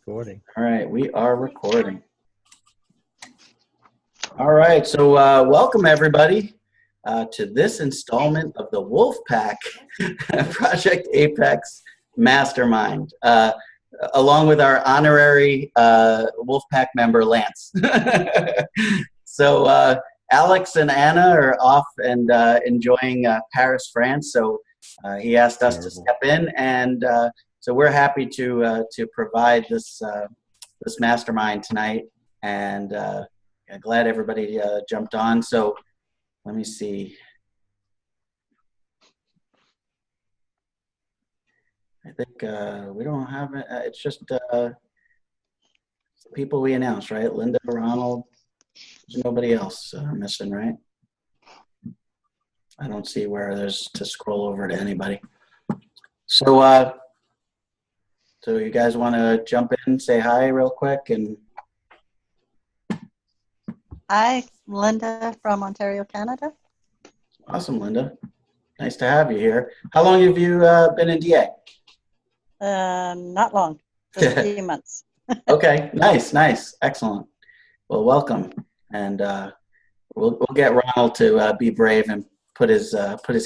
recording. All right, we are recording. All right, so welcome everybody to this installment of the Wolfpack Project Apex Mastermind, along with our honorary Wolfpack member, Lance. So Alex and Anna are off and enjoying Paris, France, so he asked us to step in, and so we're happy to provide this this mastermind tonight, and glad everybody jumped on. So let me see. I think we don't have it. It's just the people we announced, right? Linda, Ronald. There's nobody else missing, right? I don't see where there's to scroll over to anybody. So so you guys want to jump in, say hi real quick, and hi, Linda from Ontario, Canada. Awesome, Linda. Nice to have you here. How long have you been in DA? Not long, just a few months. Okay, nice, excellent. Well, welcome, and we'll get Ronald to be brave and put his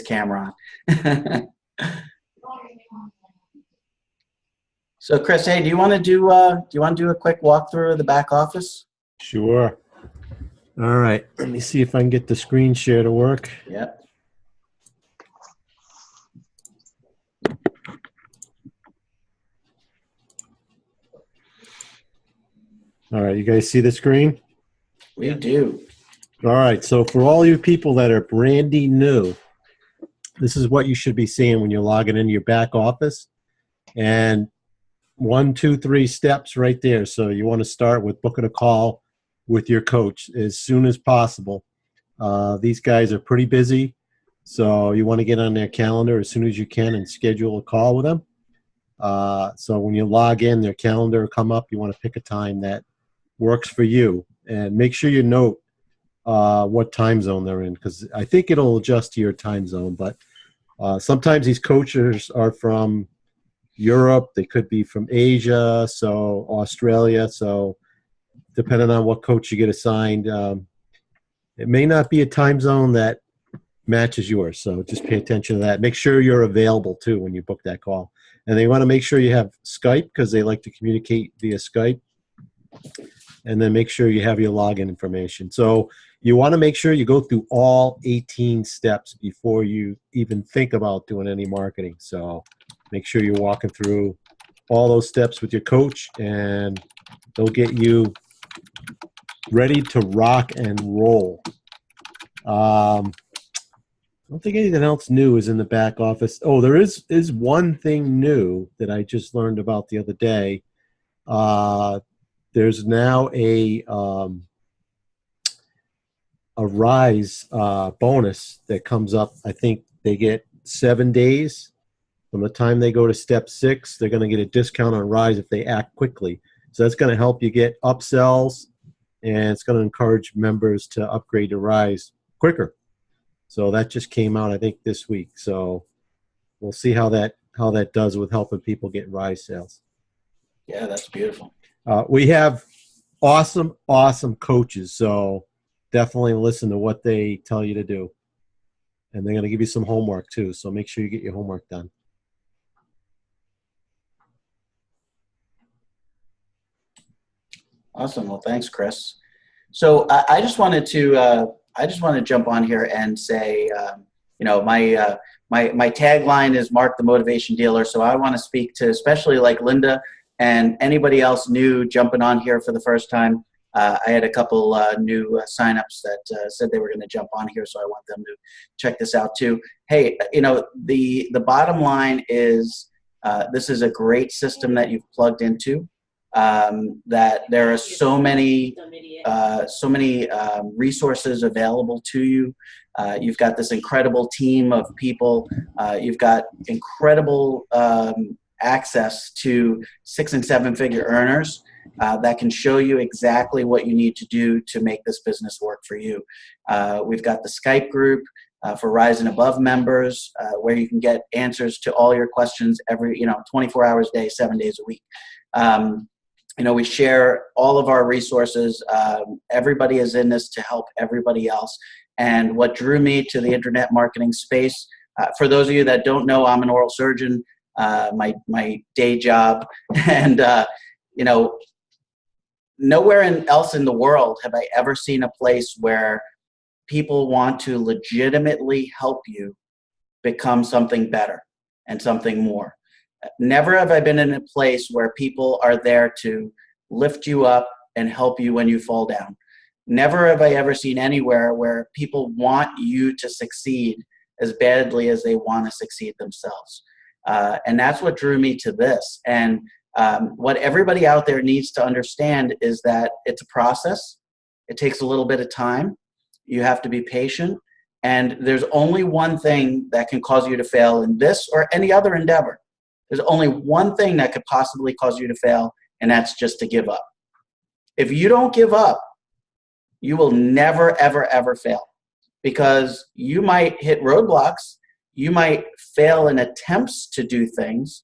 camera on. So, Chris, hey, do you want to do a quick walkthrough of the back office? Sure. All right. Let me see if I can get the screen share to work. Yep. All right. You guys see the screen? We do. All right. So for all you people that are brandy new, this is what you should be seeing when you're logging into your back office. And 1, 2, 3 steps right there. So you want to start with booking a call with your coach as soon as possible. These guys are pretty busy, so you want to get on their calendar as soon as you can and schedule a call with them. So when you log in, their calendar will come up. You want to pick a time that works for you, and make sure you note what time zone they're in, because I think it'll adjust to your time zone. But sometimes these coaches are from Europe, they could be from Asia, so Australia. So depending on what coach you get assigned, it may not be a time zone that matches yours. So just pay attention to that. Make sure you're available too when you book that call. And they want to make sure you have Skype, because they like to communicate via Skype. And then make sure you have your login information. So you want to make sure you go through all 18 steps before you even think about doing any marketing. So make sure you're walking through all those steps with your coach, and they'll get you ready to rock and roll. I don't think anything else new is in the back office. Oh, there is one thing new that I just learned about the other day. There's now a Rise bonus that comes up. I think they get 7 days. From the time they go to step 6, they're going to get a discount on Rise if they act quickly. So that's going to help you get upsells, and it's going to encourage members to upgrade to Rise quicker. So that just came out, I think, this week. So we'll see how that does with helping people get Rise sales. Yeah, that's beautiful. We have awesome coaches, so definitely listen to what they tell you to do. And they're going to give you some homework too, so make sure you get your homework done. Awesome. Well, thanks, Chris. So I just wanted to jump on here and say, you know, my tagline is Mark the Motivation Dealer. So I want to speak to especially like Linda and anybody else new jumping on here for the first time. I had a couple new signups that said they were going to jump on here, so I want them to check this out too. Hey, you know, the bottom line is this is a great system that you've plugged into. That there are so many resources available to you. You've got this incredible team of people. You've got incredible access to 6- and 7-figure earners that can show you exactly what you need to do to make this business work for you. We've got the Skype group for Rise and Above members, where you can get answers to all your questions every 24 hours a day, 7 days a week. we share all of our resources. Everybody is in this to help everybody else. And what drew me to the internet marketing space, for those of you that don't know, I'm an oral surgeon, my day job. And, nowhere else in the world have I ever seen a place where people want to legitimately help you become something better and something more. Never have I been in a place where people are there to lift you up and help you when you fall down. Never have I ever seen anywhere where people want you to succeed as badly as they want to succeed themselves. And that's what drew me to this. And what everybody out there needs to understand is that it's a process. It takes a little bit of time. You have to be patient. And there's only one thing that can cause you to fail in this or any other endeavor. There's only one thing that could possibly cause you to fail, and that's just to give up. If you don't give up, you will never, ever, ever fail, because you might hit roadblocks. You might fail in attempts to do things.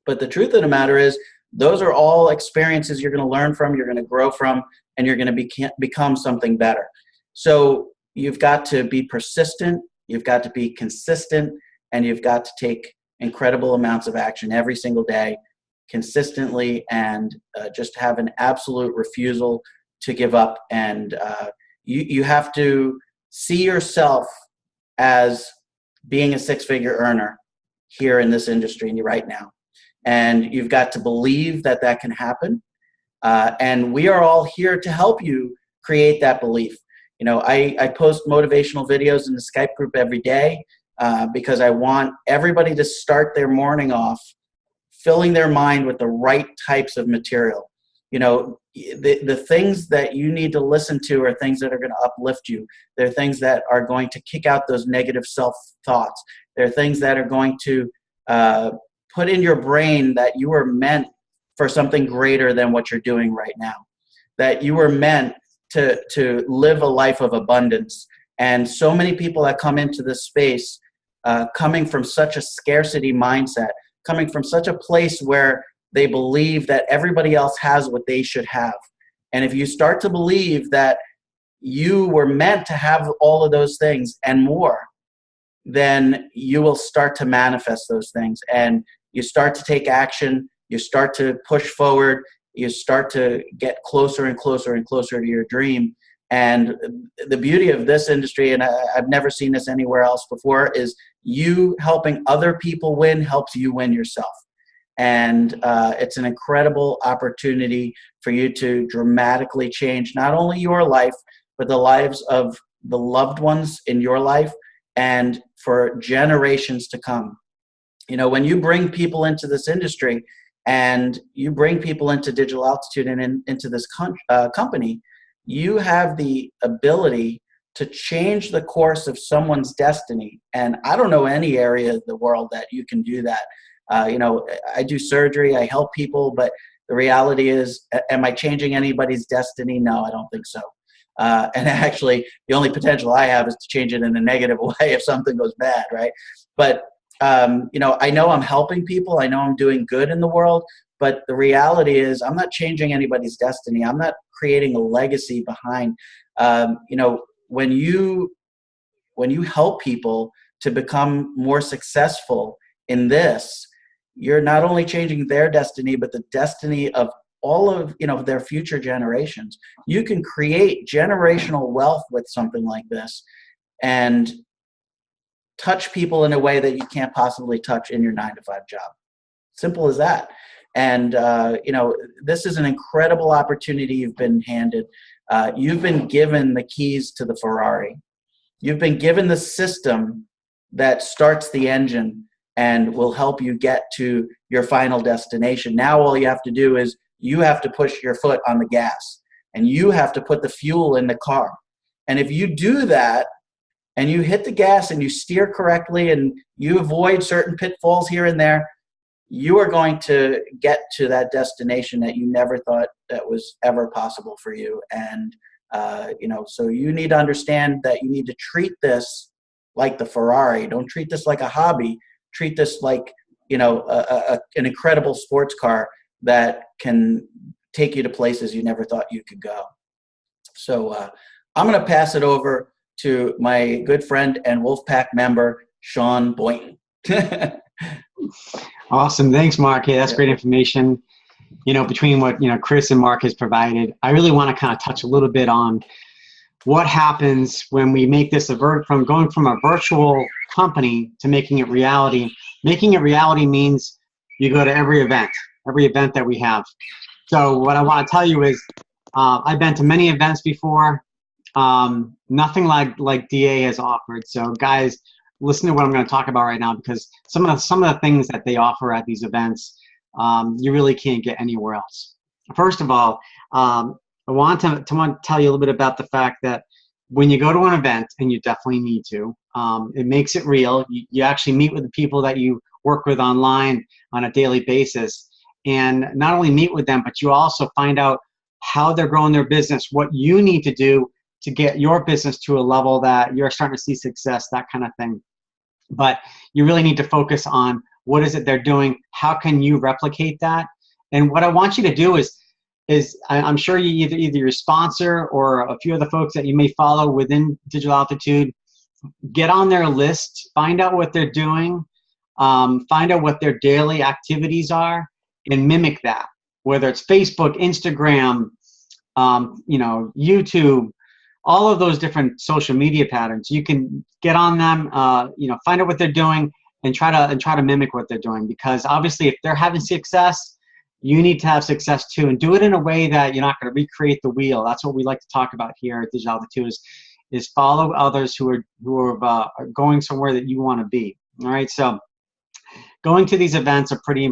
But the truth of the matter is, those are all experiences you're going to learn from, you're going to grow from, and you're going to become something better. So you've got to be persistent, you've got to be consistent, and you've got to take incredible amounts of action every single day, consistently, and just have an absolute refusal to give up. And you have to see yourself as being a six-figure earner here in this industry right now. And you've got to believe that that can happen. And we are all here to help you create that belief. I post motivational videos in the Skype group every day because I want everybody to start their morning off filling their mind with the right types of material. The things that you need to listen to are things that are going to uplift you. They're things that are going to kick out those negative self-thoughts. They're things that are going to put in your brain that you were meant for something greater than what you're doing right now, that you were meant to live a life of abundance. And so many people that come into this space, coming from such a scarcity mindset, coming from such a place where they believe that everybody else has what they should have. And if you start to believe that you were meant to have all of those things and more, then you will start to manifest those things. And you start to take action, you start to push forward, you start to get closer and closer and closer to your dream. And the beauty of this industry, and I've never seen this anywhere else before, is you helping other people win helps you win yourself. And it's an incredible opportunity for you to dramatically change not only your life, but the lives of the loved ones in your life and for generations to come. When you bring people into this industry and you bring people into Digital Altitude and into this company, you have the ability to change the course of someone's destiny. And I don't know any area of the world that you can do that. I do surgery, I help people, but the reality is, am I changing anybody's destiny? No, I don't think so. And actually, the only potential I have is to change it in a negative way if something goes bad, right? But, I know I'm helping people. I know I'm doing good in the world. But the reality is, I'm not changing anybody's destiny. I'm not creating a legacy behind. When you help people to become more successful in this, you're not only changing their destiny, but the destiny of all of their future generations. You can create generational wealth with something like this and touch people in a way that you can't possibly touch in your 9-to-5 job. Simple as that. And this is an incredible opportunity you've been handed. You've been given the keys to the Ferrari. You've been given the system that starts the engine and will help you get to your final destination. Now all you have to do is you have to push your foot on the gas and you have to put the fuel in the car. And if you do that and you hit the gas and you steer correctly and you avoid certain pitfalls here and there, you are going to get to that destination that you never thought that was ever possible for you. And, so you need to understand that you need to treat this like the Ferrari. Don't treat this like a hobby. Treat this like, an incredible sports car that can take you to places you never thought you could go. So I'm going to pass it over to my good friend and Wolfpack member, Sean Boynton. Awesome. Thanks, Mark. Hey, that's great information. Between what, Chris and Mark has provided, I really want to kind of touch a little bit on what happens when we make this from going from a virtual company to making it reality. Making it reality means you go to every event that we have. So what I want to tell you is I've been to many events before, nothing like DA has offered. So guys, listen to what I'm going to talk about right now, because some of the things that they offer at these events, you really can't get anywhere else. First of all, I want to tell you a little bit about the fact that when you go to an event, and you definitely need to, it makes it real. You actually meet with the people that you work with online on a daily basis, and not only meet with them, but you also find out how they're growing their business, what you need to do to get your business to a level that you're starting to see success, that kind of thing. But you really need to focus on what is it they're doing, how can you replicate that? And what I want you to do is I'm sure you either your sponsor or a few of the folks that you may follow within Digital Altitude, get on their list, find out what they're doing, find out what their daily activities are, and mimic that. Whether it's Facebook, Instagram, YouTube, all of those different social media patterns, you can get on them, find out what they're doing, and try to mimic what they're doing. Because obviously, if they're having success, you need to have success too, and do it in a way that you're not going to recreate the wheel. That's what we like to talk about here at Digital Altitude is follow others who are going somewhere that you want to be. All right, so going to these events are pretty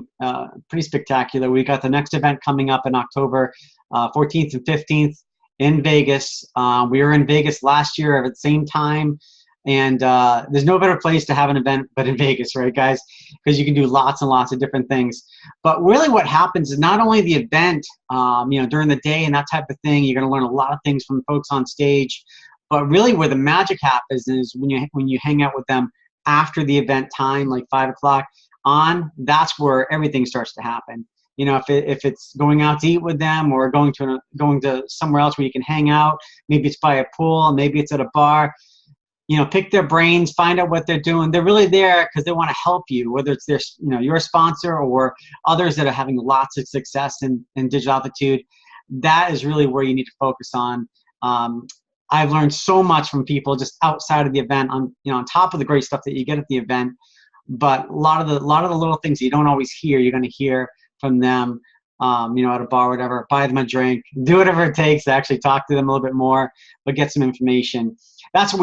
spectacular. We got the next event coming up in October 14th and 15th in Vegas. We were in Vegas last year at the same time. And there's no better place to have an event but in Vegas, right, guys? Because you can do lots and lots of different things. But really what happens is not only the event, during the day and that type of thing, you're going to learn a lot of things from folks on stage. But really where the magic happens is when you hang out with them after the event time, like 5 o'clock on, that's where everything starts to happen. If it's going out to eat with them or going to somewhere else where you can hang out, maybe it's by a pool, maybe it's at a bar. Pick their brains, find out what they're doing. They're really there because they want to help you, whether it's your sponsor or others that are having lots of success in Digital Altitude. That is really where you need to focus on. I've learned so much from people just outside of the event, on top of the great stuff that you get at the event. But a lot of the little things you don't always hear, you're going to hear from them. At a bar or whatever, buy them a drink, do whatever it takes to actually talk to them a little bit more, but get some information. That's what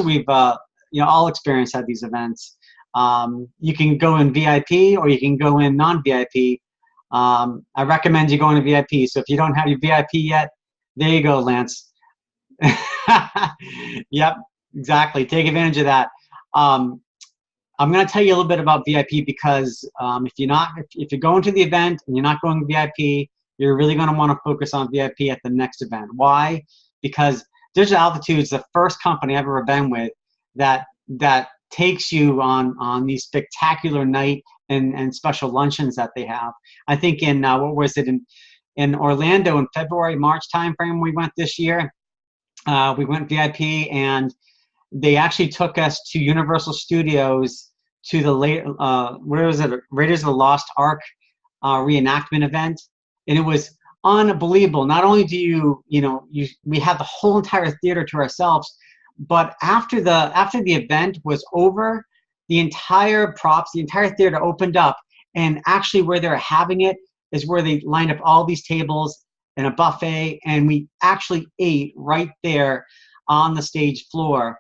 we've all experienced at these events. You can go in VIP or you can go in non-VIP. I recommend you going to VIP. So if you don't have your VIP yet, there you go, Lance. Yep, exactly. Take advantage of that. I'm going to tell you a little bit about VIP because if you're going to the event and you're not going to VIP, you're really going to want to focus on VIP at the next event. Why? Because Digital Altitude is the first company I've ever been with that takes you on these spectacular night and special luncheons that they have. I think in in Orlando in February, March timeframe we went this year. We went VIP and they actually took us to Universal Studios to the Raiders of the Lost Ark reenactment event, and it was unbelievable. Not only do we had the whole entire theater to ourselves, but after the event was over, the entire props, the entire theater opened up, and actually where they're having it is where they lined up all these tables and a buffet, and we actually ate right there on the stage floor.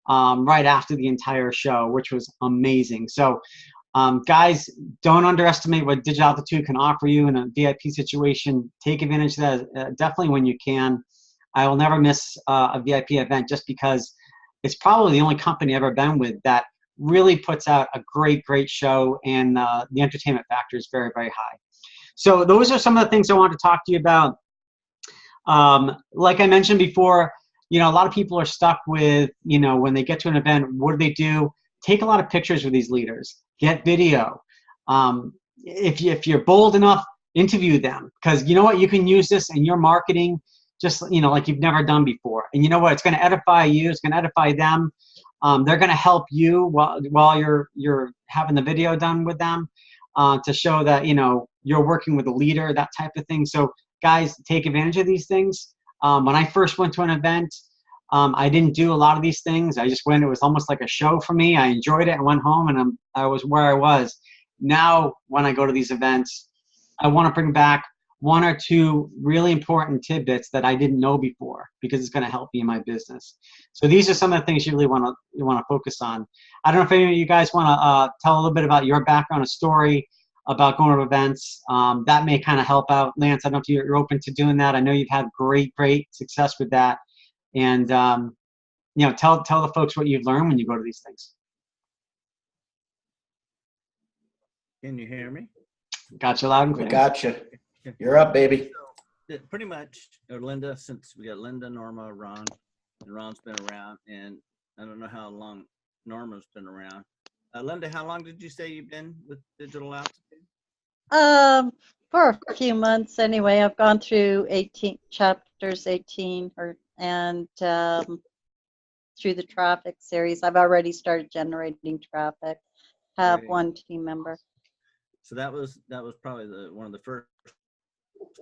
Right after the entire show, which was amazing. So guys, don't underestimate what Digital Altitude can offer you in a VIP situation. Take advantage of that definitely when you can. I will never miss a VIP event just because it's probably the only company I've ever been with that really puts out a great show, and the entertainment factor is very, very high. So those are some of the things I wanted to talk to you about. Like I mentioned before, a lot of people are stuck with, when they get to an event, what do? Take a lot of pictures with these leaders. Get video. If you're bold enough, interview them, because you know what, you can use this in your marketing just, you know, like you've never done before. And you know what, it's going to edify you, it's going to edify them. They're going to help you while you're having the video done with them, to show that, you know, you're working with a leader, that type of thing. So guys, take advantage of these things. When I first went to an event, I didn't do a lot of these things. I just went, it was almost like a show for me. I enjoyed it and went home, and I was where I was. Now, when I go to these events, I want to bring back one or two really important tidbits that I didn't know before, because it's going to help me in my business. So these are some of the things you really want to focus on. I don't know if any of you guys want to tell a little bit about your background, a story about going to events. That may kind of help out. Lance, I don't know if you're open to doing that. I know you've had great success with that. And, you know, tell the folks what you've learned when you go to these things. Can you hear me? Gotcha, loud and We clear. gotcha. You're up, baby. So, pretty much, Linda, since we got Linda, Norma, Ron, and Ron's been around, and I don't know how long Norma's been around. Linda, how long did you say you've been with Digital Altitude? For a few months anyway. I've gone through 18 chapters, 18, and through the traffic series. I've already started generating traffic. Have Great. one team member. So that was probably one of the first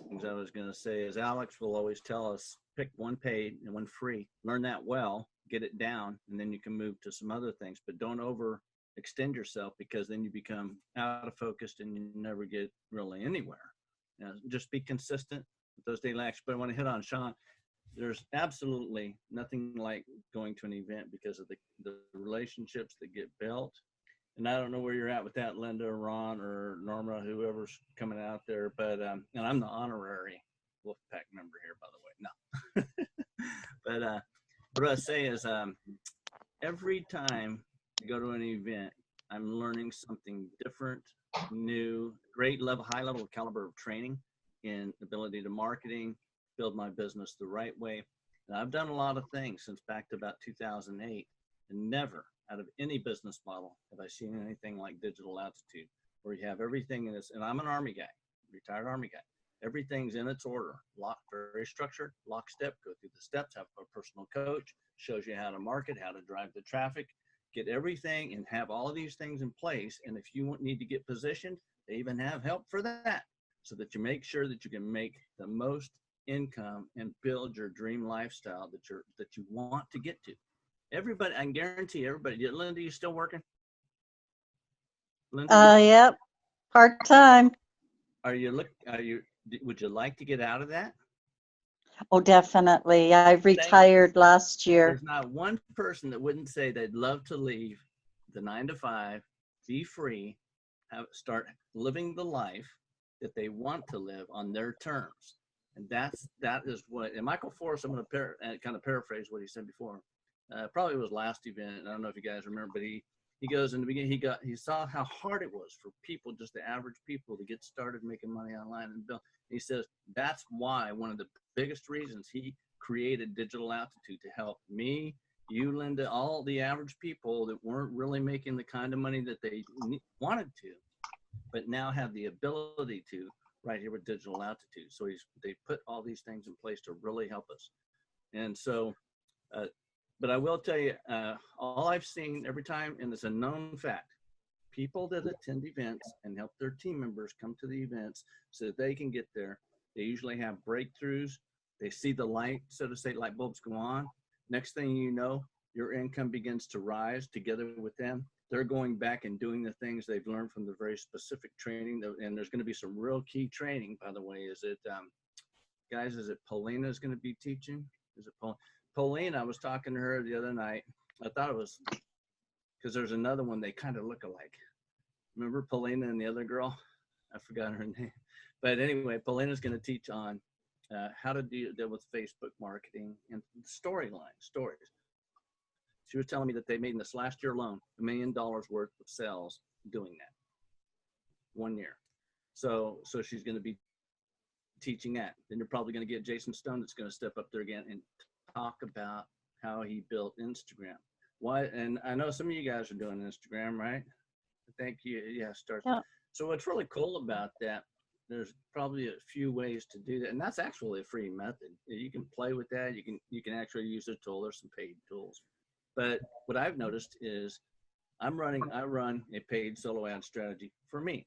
things I was going to say is Alex will always tell us, pick one paid and one free, learn that well, get it down, and then you can move to some other things, but don't overextend yourself, because then you become out of focus and you never get really anywhere. Now, just be consistent with those daily actions. But I want to hit on Sean. There's absolutely nothing like going to an event because of the relationships that get built. And I don't know where you're at with that, Linda, or Ron, or Norma, whoever's coming out there. But and I'm the honorary Wolfpack member here, by the way. No, but what I say is, every time I go to an event, I'm learning something different, new, high level caliber of training in ability to marketing, build my business the right way. And I've done a lot of things since back to about 2008, and never out of any business model have I seen anything like Digital Altitude, where you have everything in this. And I'm an Army guy, retired Army guy. Everything's in its order, very structured, lockstep, go through the steps, have a personal coach, shows you how to market, how to drive the traffic, get everything, and have all of these things in place. And if you need to get positioned, they even have help for that, so that you make sure that you can make the most income and build your dream lifestyle that you want to get to. Everybody, I can guarantee everybody. Linda, you still working? Linda, Yep, part-time. would you like to get out of that? Oh, definitely. I've retired last year. There's not one person that wouldn't say they'd love to leave the 9 to 5, be free, start living the life that they want to live on their terms. And that is what, and Michael Forrest, I'm going to kind of paraphrase what he said before. Probably was last event. I don't know if you guys remember, but he goes in the beginning, he saw how hard it was for people, just the average people, to get started making money online and build. He says that's why one of the biggest reasons he created Digital Altitude, to help me, you, Linda, all the average people that weren't really making the kind of money that they wanted to, but now have the ability to, right here with Digital Altitude. So they put all these things in place to really help us. And so, but I will tell you, all I've seen every time, and it's a known fact, people that attend events and help their team members come to the events so that they can get there, they usually have breakthroughs. They see the light, so to say, light bulbs go on. Next thing you know, your income begins to rise together with them. They're going back and doing the things they've learned from the very specific training. And there's going to be some real key training, by the way. Is it, guys, is it Paulina is going to be teaching? Is it Pauline? I was talking to her the other night. I thought it was, because there's another one, they kind of look alike. Remember Paulina and the other girl? I forgot her name. But anyway, Paulina's going to teach on how to deal with Facebook marketing and stories. She was telling me that they made in this last year alone $1 million worth of sales doing that 1 year. So she's going to be teaching that. Then you're probably going to get Jason Stone that's going to step up there again and talk about how he built Instagram. Why? And I know some of you guys are doing Instagram, right? Thank you. Yeah, start. Yeah. So what's really cool about that there's probably a few ways to do that, and that's actually a free method. You can play with that. You can actually use a tool. There's some paid tools, but what I've noticed is I run a paid solo ad strategy for me.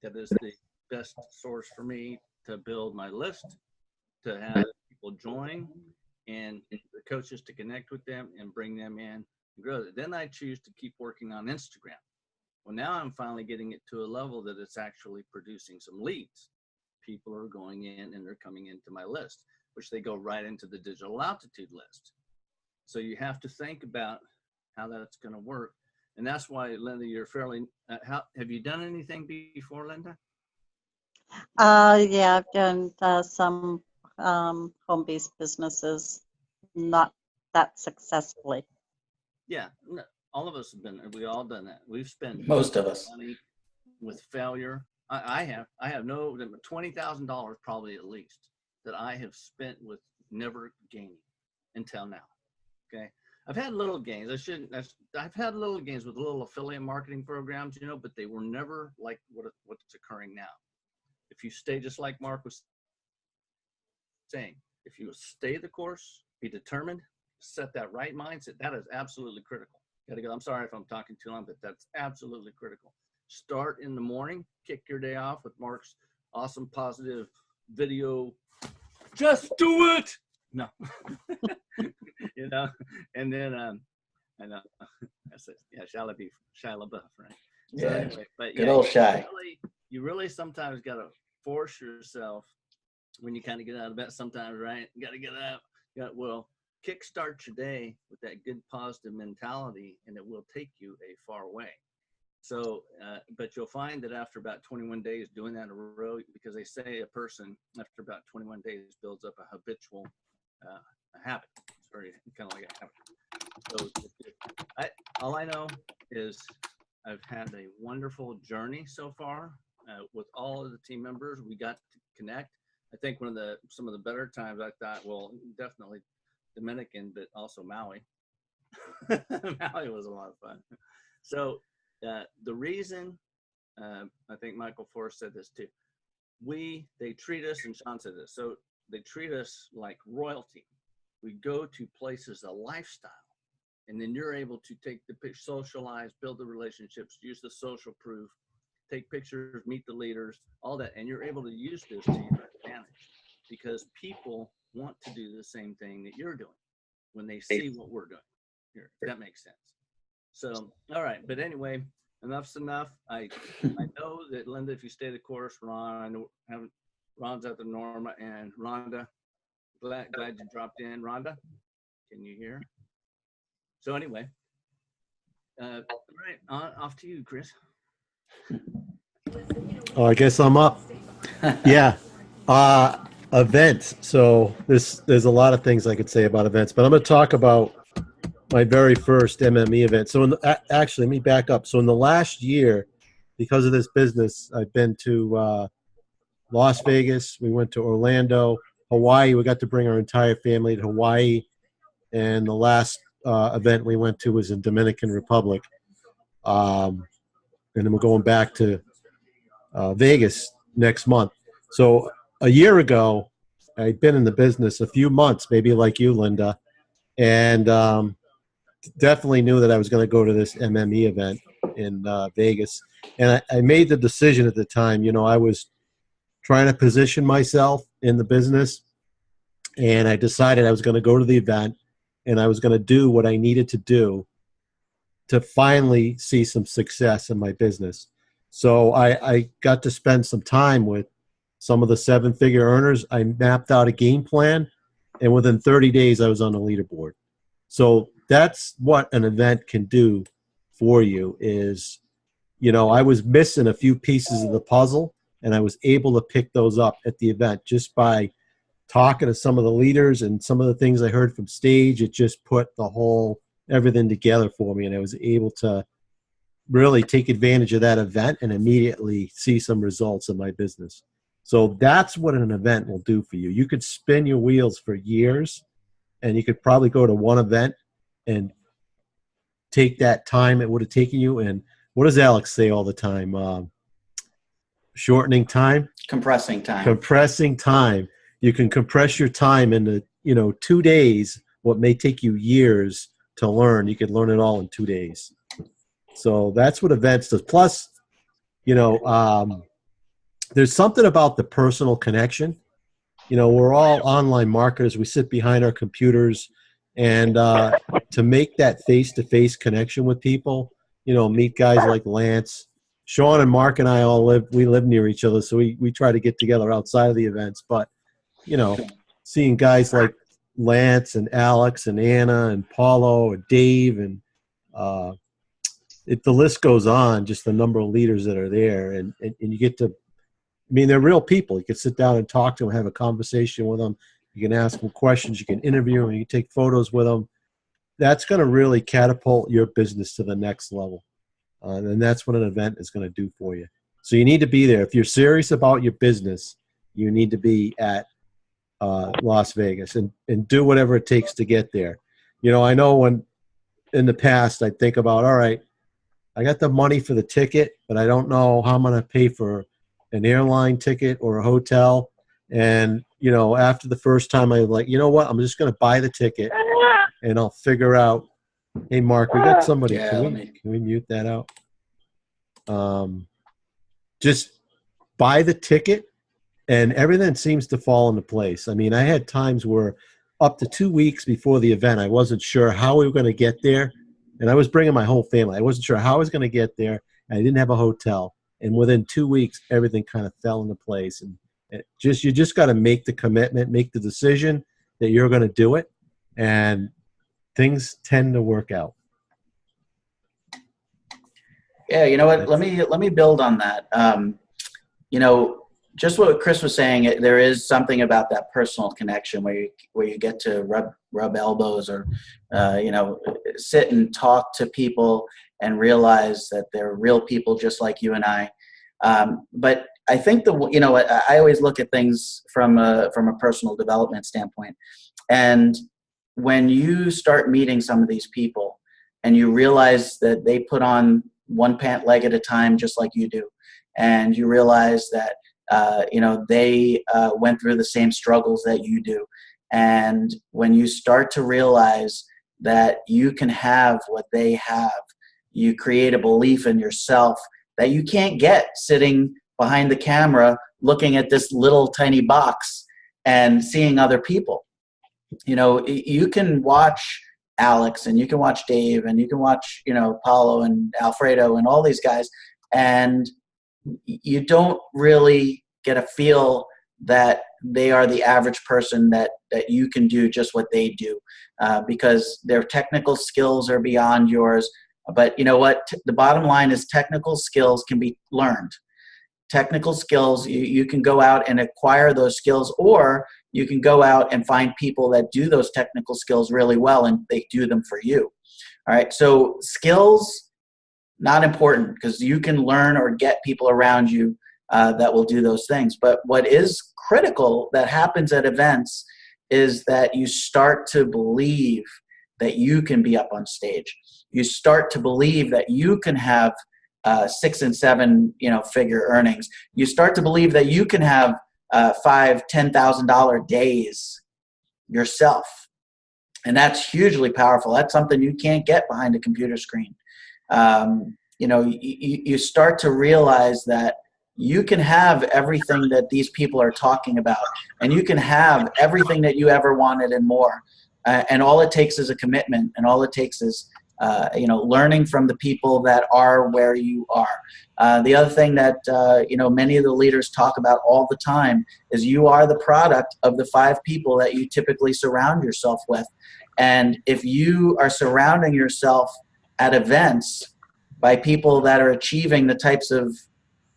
That is the best source for me to build my list, to have people join, and the coaches to connect with them and bring them in and grow it. Then I choose to keep working on Instagram. Well, now I'm finally getting it to a level that it's actually producing some leads. People are going in and they're coming into my list, which they go right into the digital altitude list. So you have to think about how that's going to work. And that's why, Linda, you're fairly, have you done anything before, Linda? Yeah, I've done some home-based businesses, not that successfully. Yeah, no, all of us we all done that. We've spent Most of us. money with failure. I have no $20,000 probably at least that I have spent with never gaining until now. Okay, I've had little gains. I've had little gains with little affiliate marketing programs, but they were never like what's occurring now. If you stay, just like Mark was saying, if you stay the course, be determined, set that right mindset, that is absolutely critical. Gotta go. I'm sorry if I'm talking too long, but that's absolutely critical. Start in the morning, kick your day off with Mark's awesome positive video. Just do it. No, and then I know that's it. Yeah, Shia LaBeouf, right? So anyway, but good old Shy. You really sometimes gotta force yourself when you kind of get out of bed. Sometimes, right? You gotta get up. Kickstart your day with that good positive mentality, and it will take you a far way. So, but you'll find that after about 21 days doing that in a row, because they say a person after about 21 days builds up a habitual habit. It's very kind of like a habit. So all I know is I've had a wonderful journey so far with all of the team members. We got to connect. I think some of the better times I thought, well, definitely Dominican, but also Maui. Maui was a lot of fun. So the reason, I think Michael Forrest said this too, they treat us, and Sean said this, so they treat us like royalty. We go to places, a lifestyle, and then you're able to take the picture, socialize, build the relationships, use the social proof, take pictures, meet the leaders, all that, and you're able to use this to your advantage because people want to do the same thing that you're doing when they see what we're doing here. If that makes sense. So, all right, but anyway, enough's enough. I know that Linda, if you stay the course, Ron, I know Ron's at the Norma, and Rhonda, glad you dropped in. Rhonda, can you hear? So anyway, all right, off to you, Chris. Oh, I guess I'm up. Yeah. Events. So there's a lot of things I could say about events, but I'm going to talk about my very first MME event. So actually, let me back up. So in the last year, because of this business, I've been to Las Vegas. We went to Orlando, Hawaii. We got to bring our entire family to Hawaii. And the last event we went to was in Dominican Republic. And then we're going back to Vegas next month. So a year ago, I'd been in the business a few months, maybe like you, Linda, and definitely knew that I was going to go to this MME event in Vegas. And I made the decision at the time, I was trying to position myself in the business, and I decided I was going to go to the event, and I was going to do what I needed to do to finally see some success in my business. So I got to spend some time with some of the seven-figure earners. I mapped out a game plan, and within 30 days, I was on the leaderboard. So that's what an event can do for you is, I was missing a few pieces of the puzzle, and I was able to pick those up at the event just by talking to some of the leaders and some of the things I heard from stage. It just put everything together for me, and I was able to really take advantage of that event and immediately see some results in my business. So that's what an event will do for you. You could spin your wheels for years, and you could probably go to one event and take that time it would have taken you. And what does Alex say all the time? shortening time, Compressing time. compressing time. You can compress your time into, 2 days, what may take you years to learn. You can learn it all in 2 days. So that's what events does. Plus, there's something about the personal connection. We're all online marketers. We sit behind our computers, and to make that face-to-face connection with people, meet guys like Lance, Sean, and Mark, and I all live near each other, so we try to get together outside of the events. But seeing guys like Lance and Alex and Anna and Paulo and Dave and the list goes on, just the number of leaders that are there, and you get to, they're real people. You can sit down and talk to them, have a conversation with them. You can ask them questions. You can interview them. You can take photos with them. That's going to really catapult your business to the next level. And that's what an event is going to do for you. So you need to be there. If you're serious about your business, you need to be at Las Vegas and do whatever it takes to get there. I know when in the past I think about, all right, I got the money for the ticket, but I don't know how I'm going to pay for an airline ticket or a hotel. And, after the first time I was like, you know what, I'm just going to buy the ticket and I'll figure out, hey, Mark, we got somebody. Yeah, Can we mute that out? Just buy the ticket and everything seems to fall into place. I had times where up to 2 weeks before the event, I wasn't sure how we were going to get there. And I was bringing my whole family. I wasn't sure how I was going to get there. And I didn't have a hotel. And within 2 weeks, everything kind of fell into place. And you just got to make the commitment, make the decision that you're going to do it. And things tend to work out. Yeah, you know what? Let me build on that. Just what Chris was saying. There is something about that personal connection where you get to rub elbows or sit and talk to people and realize that they're real people just like you and I. But I think I always look at things from a personal development standpoint, and when you start meeting some of these people and you realize that they put on one pant leg at a time just like you do, and you realize that they went through the same struggles that you do, and when you start to realize that you can have what they have, you create a belief in yourself that you can't get sitting behind the camera looking at this little tiny box and seeing other people. You can watch Alex and you can watch Dave and you can watch, Paulo and Alfredo and all these guys, and you don't really get a feel that they are the average person, that you can do just what they do, because their technical skills are beyond yours. But you know what? The bottom line is technical skills can be learned. Technical skills, you can go out and acquire those skills, or you can go out and find people that do those technical skills really well and they do them for you. All right. So skills, not important, because you can learn or get people around you that will do those things. But what is critical that happens at events is that you start to believe that you can be up on stage. You start to believe that you can have 6 and 7, figure earnings. You start to believe that you can have $5,000-$10,000 days yourself, and that's hugely powerful. That's something you can't get behind a computer screen. You start to realize that you can have everything that these people are talking about, and you can have everything that you ever wanted and more. And all it takes is a commitment, and all it takes is learning from the people that are where you are. The other thing that many of the leaders talk about all the time is you are the product of the 5 people that you typically surround yourself with. And if you are surrounding yourself at events by people that are achieving the types of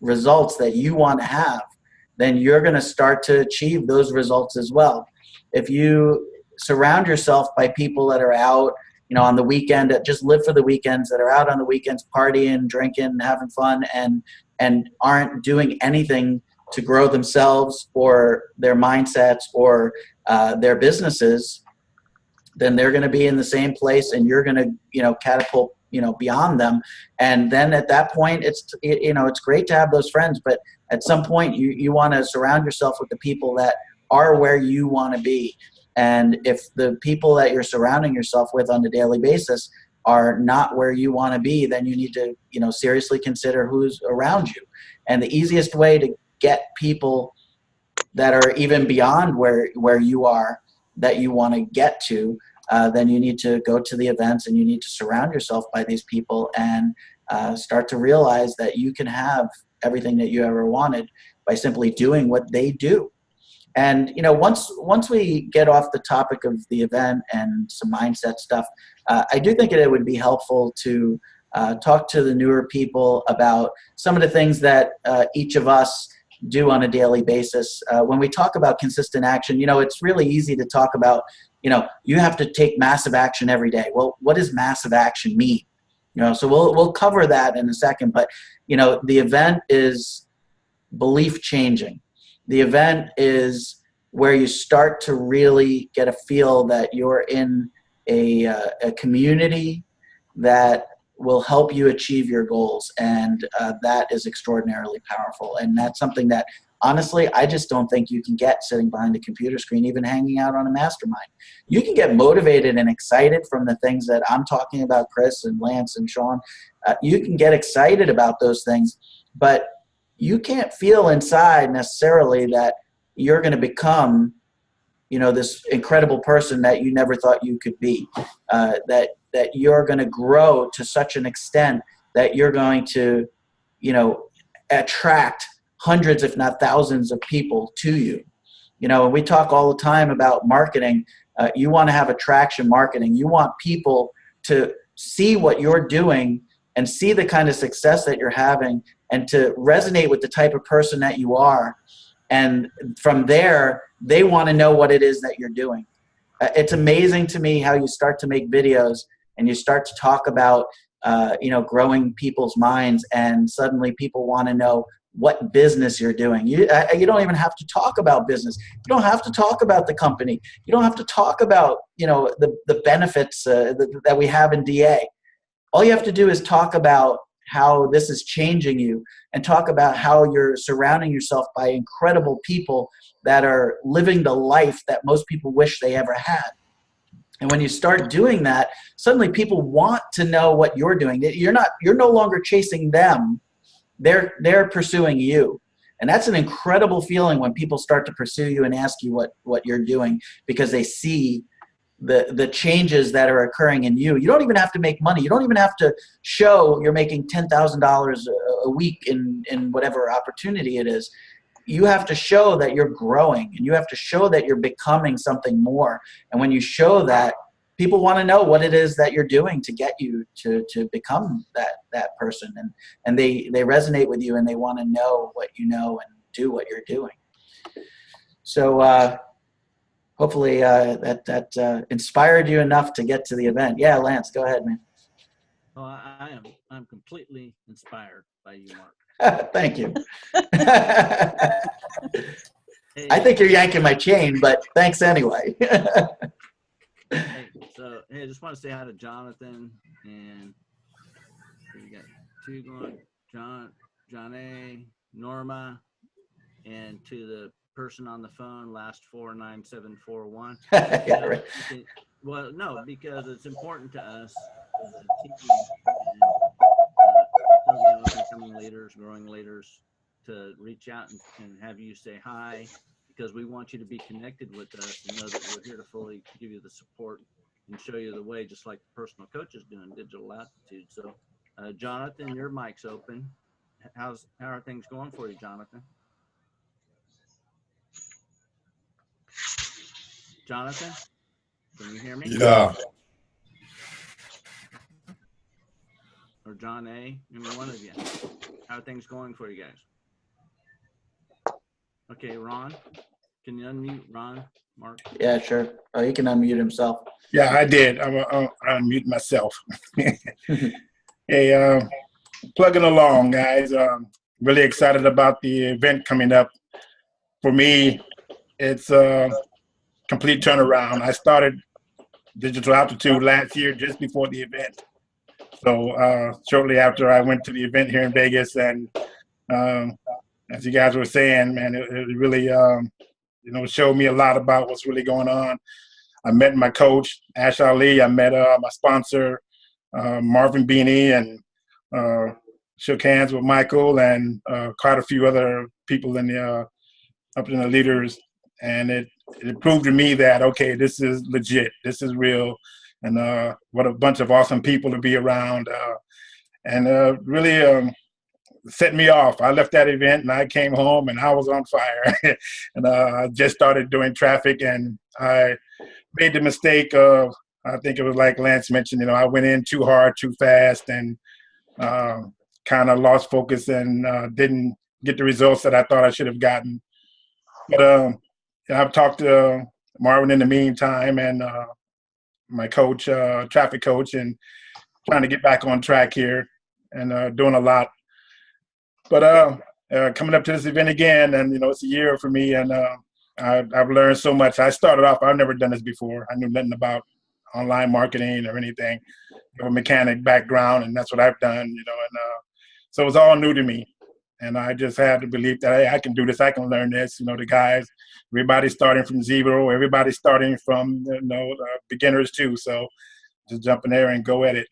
results that you want to have, then you're going to start to achieve those results as well. If you surround yourself by people that are out, on the weekend, that just live for the weekends, that are out on the weekends partying, drinking, having fun, and aren't doing anything to grow themselves or their mindsets or their businesses, then they're going to be in the same place, and you're going to, catapult, beyond them. And then at that point, it's great to have those friends, but At some point, you want to surround yourself with the people that are where you want to be. And if the people that you're surrounding yourself with on a daily basis are not where you want to be, then you need to, seriously consider who's around you. And the easiest way to get people that are even beyond where you are, that you want to get to, then you need to go to the events and you need to surround yourself by these people and start to realize that you can have everything that you ever wanted by simply doing what they do. And once we get off the topic of the event and some mindset stuff, I do think it would be helpful to talk to the newer people about some of the things that each of us do on a daily basis. When we talk about consistent action, it's really easy to talk about, you have to take massive action every day. Well, what does massive action mean? So we'll cover that in a second. But the event is belief changing. The event is where you start to really get a feel that you're in a community that will help you achieve your goals. And that is extraordinarily powerful. And that's something that, honestly, I just don't think you can get sitting behind a computer screen, even hanging out on a mastermind. You can get motivated and excited from the things that I'm talking about, Chris and Lance and Sean. You can get excited about those things, but you can't feel inside necessarily that you're going to become, this incredible person that you never thought you could be, that you're going to grow to such an extent that you're going to, attract hundreds, if not thousands of people to you. And we talk all the time about marketing. You want to have attraction marketing. You want people to see what you're doing and see the kind of success that you're having and to resonate with the type of person that you are. And from there, they want to know what it is that you're doing. It's amazing to me how you start to make videos and you start to talk about, growing people's minds, and suddenly people want to know what business you're doing. You don't even have to talk about business. You don't have to talk about the company. You don't have to talk about, the benefits that we have in DA. All you have to do is talk about how this is changing you and talk about how you're surrounding yourself by incredible people that are living the life that most people wish they ever had. And when you start doing that, suddenly people want to know what you're doing. You're no longer chasing them. They're pursuing you. And that's an incredible feeling when people start to pursue you and ask you what you're doing, because they see the changes that are occurring in you. You don't even have to make money. You don't even have to show you're making $10,000 a week in whatever opportunity it is. You have to show that you're growing, and you have to show that you're becoming something more. And when you show that, people want to know what it is that you're doing to get you to become that person. And they resonate with you, and they want to know what you know and do what you're doing. So hopefully that inspired you enough to get to the event. Yeah, Lance, go ahead, man. Oh, I'm completely inspired by you, Mark. Thank you. Hey, I think you're yanking my chain, but thanks anyway. I just want to say hi to Jonathan, and we got two going, John A, Norma, and to the person on the phone, last 49741. Yeah, right. Well, no, because it's important to us as a team and becoming leaders, growing leaders, to reach out and have you say hi, because we want you to be connected with us and know that we're here to fully give you the support and show you the way, just like the personal coach is doing, Digital Aptitude. So, Jonathan, your mic's open. How are things going for you, Jonathan? Jonathan, can you hear me? Yeah. Or John A, any one of you. How are things going for you guys? Okay, Ron, can you unmute Ron, Mark? Yeah, sure. Oh, he can unmute himself. Yeah, I did. I'm unmute myself. Hey, plugging along, guys. Really excited about the event coming up. For me, it's a complete turnaround. I started Digital Aptitude last year, just before the event. So shortly after, I went to the event here in Vegas, and as you guys were saying, man, it really, showed me a lot about what's really going on. I met my coach, Ash Ali. I met my sponsor, Marvin Beanie, and shook hands with Michael and quite a few other people in the up in the leaders. And it proved to me that, okay, this is legit. This is real. And what a bunch of awesome people to be around. And really set me off. I left that event and I came home and I was on fire. And I just started doing traffic, and I made the mistake of, I think it was like Lance mentioned, I went in too hard, too fast, and kind of lost focus and didn't get the results that I thought I should have gotten. But I've talked to Marvin in the meantime, and my coach, traffic coach, and trying to get back on track here and doing a lot. But coming up to this event again, and it's a year for me, and I've learned so much. I started off, I've never done this before. I knew nothing about online marketing or anything. I have a mechanic background, and that's what I've done, and so it was all new to me. And I just had to believe that, hey, I can do this. I can learn this. The guys, everybody's starting from zero. Everybody's starting from beginners too. So just jump in there and go at it.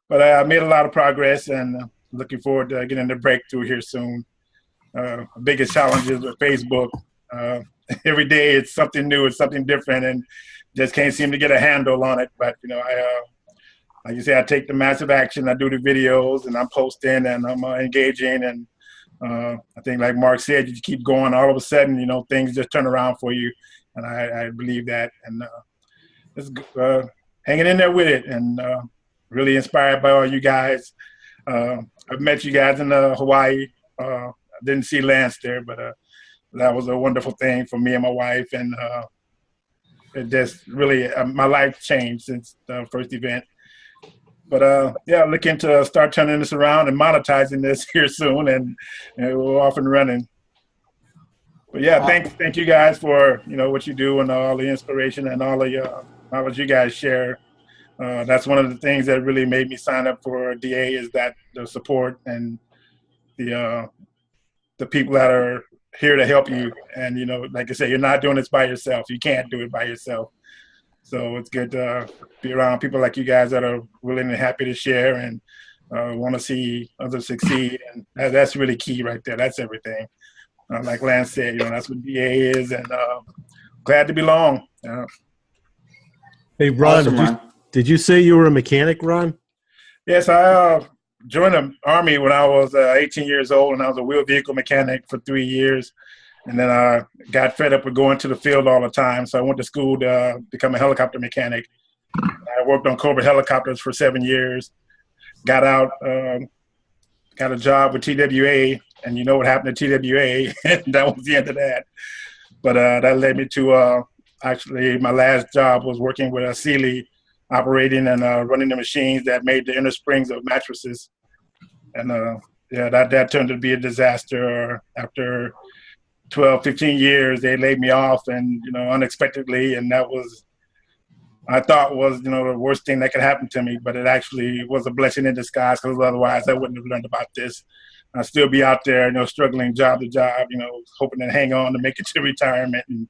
But I made a lot of progress, and looking forward to getting the breakthrough here soon. Biggest challenges with Facebook. Every day it's something new, it's something different, and just can't seem to get a handle on it. But like you say, I take the massive action. I do the videos, and I'm posting, and I'm engaging, and I think, like Mark said, you keep going. All of a sudden, things just turn around for you, and I believe that. And it's hanging in there with it, and really inspired by all you guys. I've met you guys in Hawaii. I didn't see Lance there, but that was a wonderful thing for me and my wife, and it just really my life changed since the first event. But looking to start turning this around and monetizing this here soon, and we're off and running. But yeah, thank you guys for what you do and all the inspiration and all the knowledge you guys share. That's one of the things that really made me sign up for DA, is that the support and the people that are here to help you. And like I said, you're not doing this by yourself. You can't do it by yourself. So it's good to be around people like you guys that are willing and happy to share and want to see others succeed. And that's really key right there. That's everything. Like Lance said, that's what DA is, and glad to belong. Hey, Ron, Awesome, did you say you were a mechanic, Ron? Yes, I joined the Army when I was 18 years old, and I was a wheel vehicle mechanic for 3 years. And then I got fed up with going to the field all the time, so I went to school to become a helicopter mechanic. I worked on Cobra helicopters for 7 years, got out, got a job with TWA, and you know what happened to TWA, and that was the end of that. But that led me to actually my last job was working with Sealy, operating and running the machines that made the inner springs of mattresses. And that turned to be a disaster. After 12, 15 years, they laid me off, and unexpectedly, and that was, I thought was the worst thing that could happen to me, but it actually was a blessing in disguise, because otherwise I wouldn't have learned about this. I'd still be out there, struggling job to job, hoping to hang on to make it to retirement, and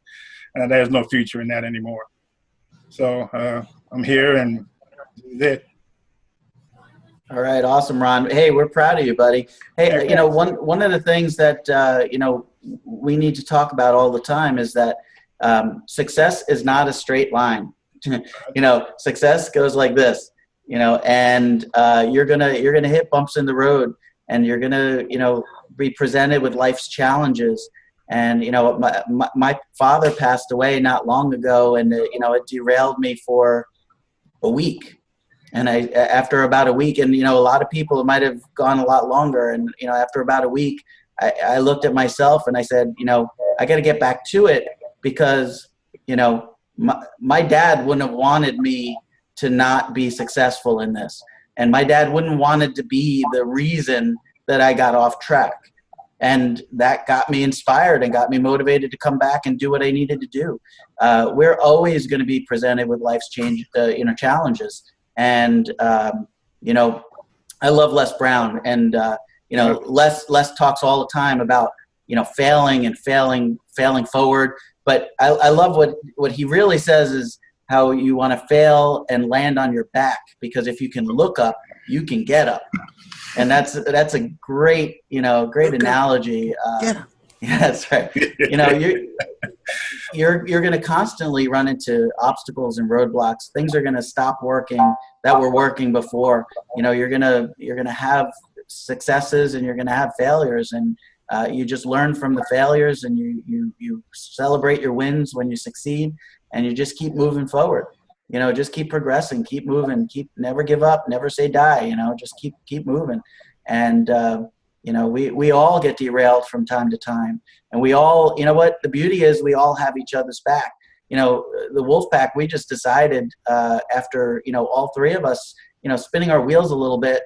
there's no future in that anymore. So I'm here, and this is it. All right, awesome, Ron. Hey, we're proud of you, buddy. Hey, one of the things that we need to talk about all the time is that success is not a straight line. Success goes like this, and you're gonna hit bumps in the road, and you're gonna be presented with life's challenges. And my father passed away not long ago, and it derailed me for a week. And after about a week, and a lot of people, it might have gone a lot longer. And after about a week, I looked at myself and I said, I got to get back to it, because my dad wouldn't have wanted me to not be successful in this, and my dad wouldn't wanted to be the reason that I got off track. And that got me inspired and got me motivated to come back and do what I needed to do. We're always going to be presented with life's challenges. And, I love Les Brown, and, Les talks all the time about failing forward. But I love what he really says is how you want to fail and land on your back, because if you can look up, you can get up. And that's a great, great analogy. Yeah, that's right. You're going to constantly run into obstacles and roadblocks. Things are going to stop working that were working before. You're going to have successes and you're going to have failures, and you just learn from the failures, and you celebrate your wins when you succeed, and you just keep moving forward. Just keep progressing, keep moving, never give up, never say die. Just keep moving. And we all get derailed from time to time, and we all, what the beauty is, we all have each other's back. The Wolfpack, we just decided after all three of us spinning our wheels a little bit,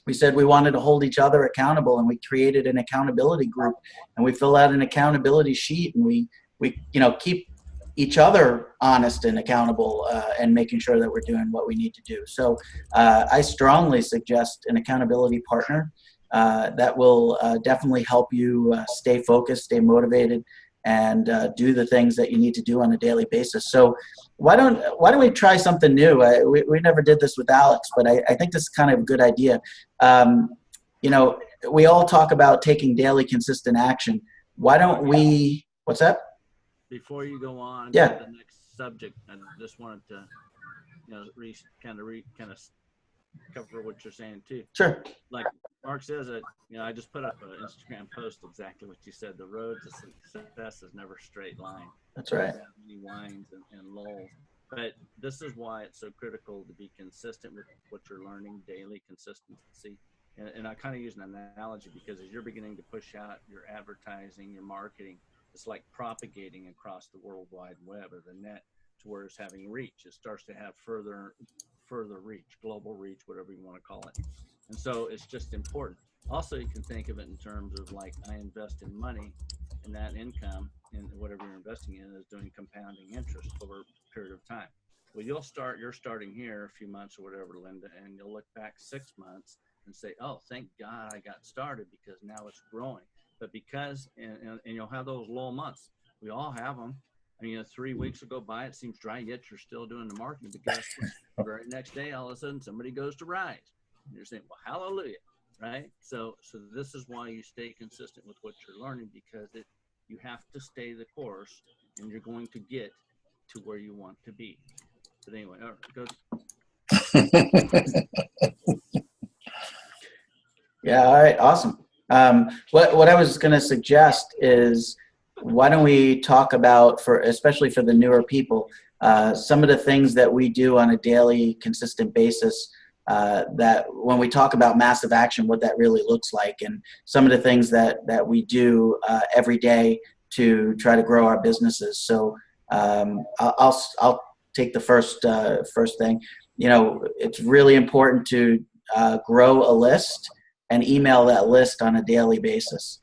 we said we wanted to hold each other accountable, and we created an accountability group, and we fill out an accountability sheet, and we keep each other honest and accountable, and making sure that we're doing what we need to do. So I strongly suggest an accountability partner that will definitely help you stay focused, stay motivated, and do the things that you need to do on a daily basis. So why don't we try something new? We never did this with Alex, but I think this is kind of a good idea. We all talk about taking daily consistent action. Why don't we, what's that? Before you go on to the next subject, I just wanted to, kind of cover what you're saying too. Sure. Like Mark says that, I just put up an Instagram post exactly what you said. The road to success is never a straight line. That's right. Many winds and lulls. But this is why it's so critical to be consistent with what you're learning, daily consistency. And I kind of use an analogy, because as you're beginning to push out your advertising, your marketing, it's like propagating across the World Wide Web or the net to where it's having reach. It starts to have further reach, global reach, whatever you want to call it. And so it's just important. Also, you can think of it in terms of like, I invest in money, and that income and whatever you're investing in is doing compounding interest over a period of time. Well, you're starting here a few months or whatever, Linda, and you'll look back 6 months and say, oh, thank God I got started, because now it's growing. But because, and you'll have those low months. We all have them. 3 weeks will go by, it seems dry, yet you're still doing the marketing, because the very next day, all of a sudden, somebody goes to rise. And you're saying, well, hallelujah, right? So this is why you stay consistent with what you're learning, because you have to stay the course, and you're going to get to where you want to be. But anyway, all right, go. Yeah, all right, awesome. What I was going to suggest is, why don't we talk about, especially for the newer people, some of the things that we do on a daily, consistent basis, that when we talk about massive action, what that really looks like, and some of the things that we do every day to try to grow our businesses. So I'll take the first thing. It's really important to grow a list and email that list on a daily basis.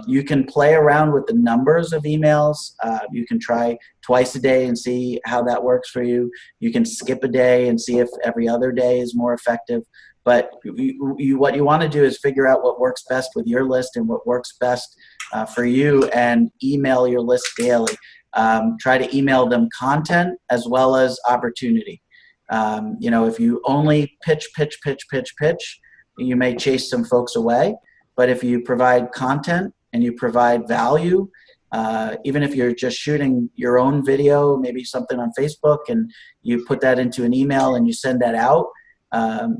You can play around with the numbers of emails. You can try twice a day and see how that works for you. You can skip a day and see if every other day is more effective. But what you want to do is figure out what works best with your list and what works best for you, and email your list daily. Try to email them content as well as opportunity. If you only pitch, you may chase some folks away. But if you provide content and you provide value, even if you're just shooting your own video, maybe something on Facebook, and you put that into an email and you send that out,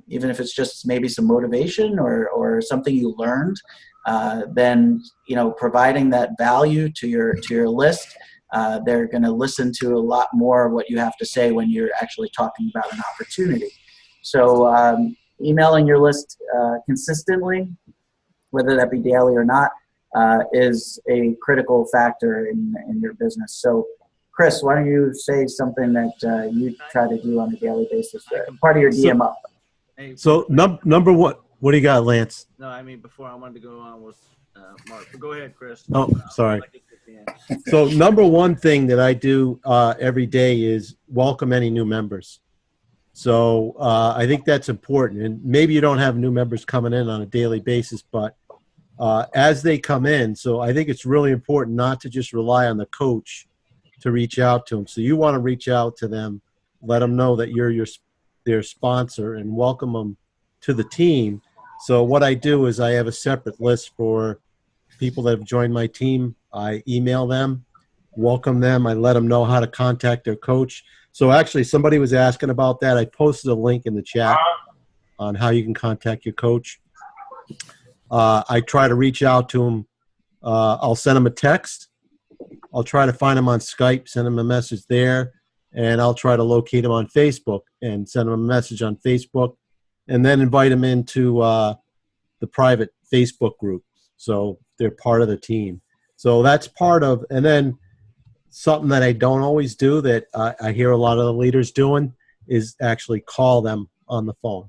even if it's just maybe some motivation or something you learned, then providing that value to your list, they're going to listen to a lot more of what you have to say when you're actually talking about an opportunity. So emailing your list consistently, whether that be daily or not, is a critical factor in your business. So, Chris, why don't you say something that you try to do on a daily basis, part of your DM up? So number one, what do you got, Lance? No, before I wanted to go on with Mark. But go ahead, Chris. Oh, sorry. So number one thing that I do every day is welcome any new members. So I think that's important. And maybe you don't have new members coming in on a daily basis, but as they come in. So I think it's really important not to just rely on the coach to reach out to them. So you want to reach out to them, let them know that you're their sponsor, and welcome them to the team. So what I do is I have a separate list for people that have joined my team. I email them, welcome them. I let them know how to contact their coach. So actually, somebody was asking about that. I posted a link in the chat on how you can contact your coach. I try to reach out to them. I'll send them a text. I'll try to find them on Skype, send them a message there, and I'll try to locate them on Facebook and send them a message on Facebook, and then invite them into the private Facebook group so they're part of the team. So that's part of, and then something that I don't always do that I hear a lot of the leaders doing is actually call them on the phone.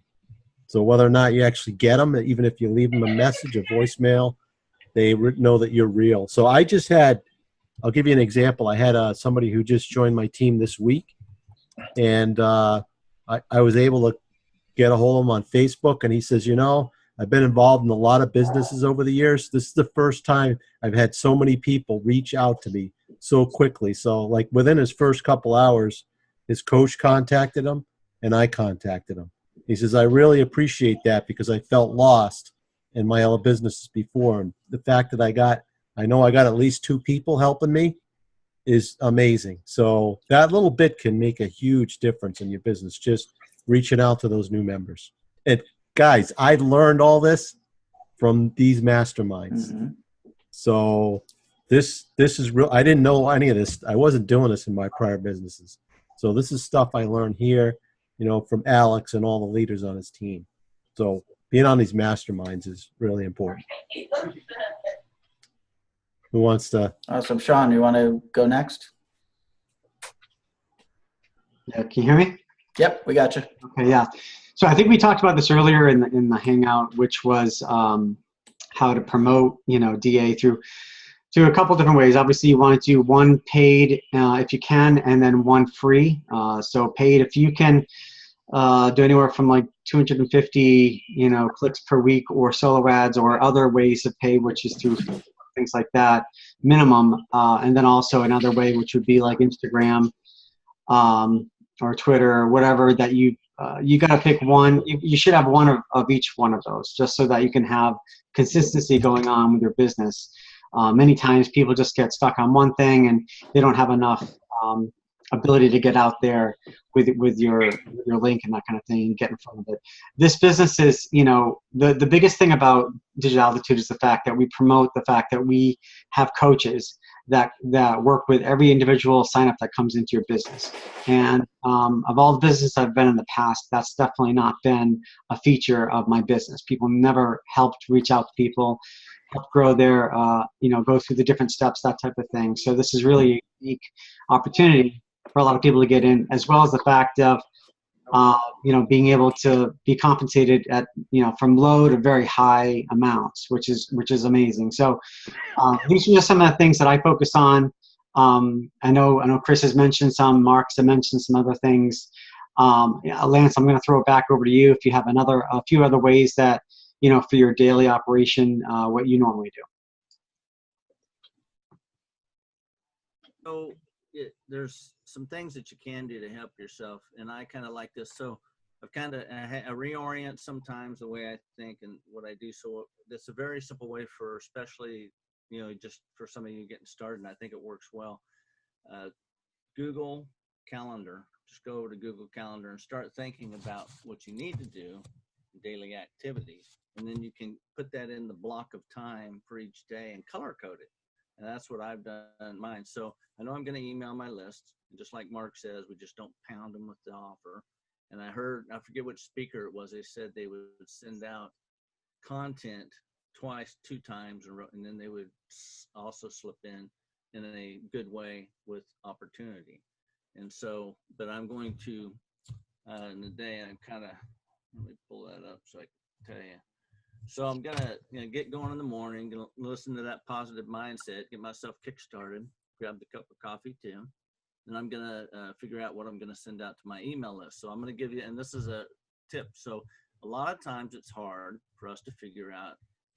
So whether or not you actually get them, even if you leave them a message, a voicemail, they know that you're real. So I just had, I'll give you an example. I had somebody who just joined my team this week, and I was able to get a hold of him on Facebook, and he says, you know, I've been involved in a lot of businesses over the years. This is the first time I've had so many people reach out to me so quickly. So like within his first couple hours, his coach contacted him and I contacted him. He says, I really appreciate that because I felt lost in my other businesses before. And the fact that I know I got at least 2 people helping me is amazing. So that little bit can make a huge difference in your business, just reaching out to those new members. And guys, I learned all this from these masterminds. Mm-hmm. So this is real. I didn't know any of this. I wasn't doing this in my prior businesses. So this is stuff I learned here, you know, from Alex and all the leaders on his team. So being on these masterminds is really important. Who wants to? Awesome. Sean, you want to go next? Yeah, can you hear me? Yep, we got you. Okay, yeah. So I think we talked about this earlier in the hangout, which was how to promote, you know, DA through a couple different ways. Obviously, you want to do one paid if you can, and then one free. So paid, if you can do anywhere from like 250, you know, clicks per week, or solo ads, or other ways of pay, which is through things like that, minimum. And then also another way, which would be like Instagram or Twitter or whatever that you got to pick one. You should have one of each one of those, just so that you can have consistency going on with your business. Many times people just get stuck on one thing and they don't have enough ability to get out there with your link and that kind of thing and get in front of it. This business is, you know, the biggest thing about Digital Altitude is the fact that we promote the fact that we have coaches that work with every individual sign up that comes into your business. And of all the business I've been in the past, that's definitely not been a feature of my business. People never helped reach out to people, help grow their, you know, go through the different steps, that type of thing. So this is really a unique opportunity for a lot of people to get in, as well as the fact of, you know, being able to be compensated at, you know, from low to very high amounts, which is amazing. So these are just some of the things that I focus on. I know Chris has mentioned some, Mark's has mentioned some other things. Lance, I'm going to throw it back over to you if you have a few other ways that, you know, for your daily operation, what you normally do. So there's some things that you can do to help yourself, and I kind of like this. So I reorient sometimes the way I think and what I do. So that's a very simple way for, especially, you know, just for some of you getting started, and I think it works well. Google Calendar. Just go over to Google Calendar and start thinking about what you need to do, daily activities, and then you can put that in the block of time for each day and color code it. And that's what I've done in mine. So I know I'm going to email my list. And just like Mark says, we just don't pound them with the offer. And I forget which speaker it was, they said they would send out content 2 times, and then they would also slip in a good way with opportunity. And so, but I'm going to, in the day, I'm kind of, let me pull that up so I can tell you. So I'm going to, you know, get going in the morning, gonna listen to that positive mindset, get myself kick-started, grab the cup of coffee too. And I'm going to figure out what I'm going to send out to my email list. So I'm going to give you, and this is a tip. So a lot of times it's hard for us to figure out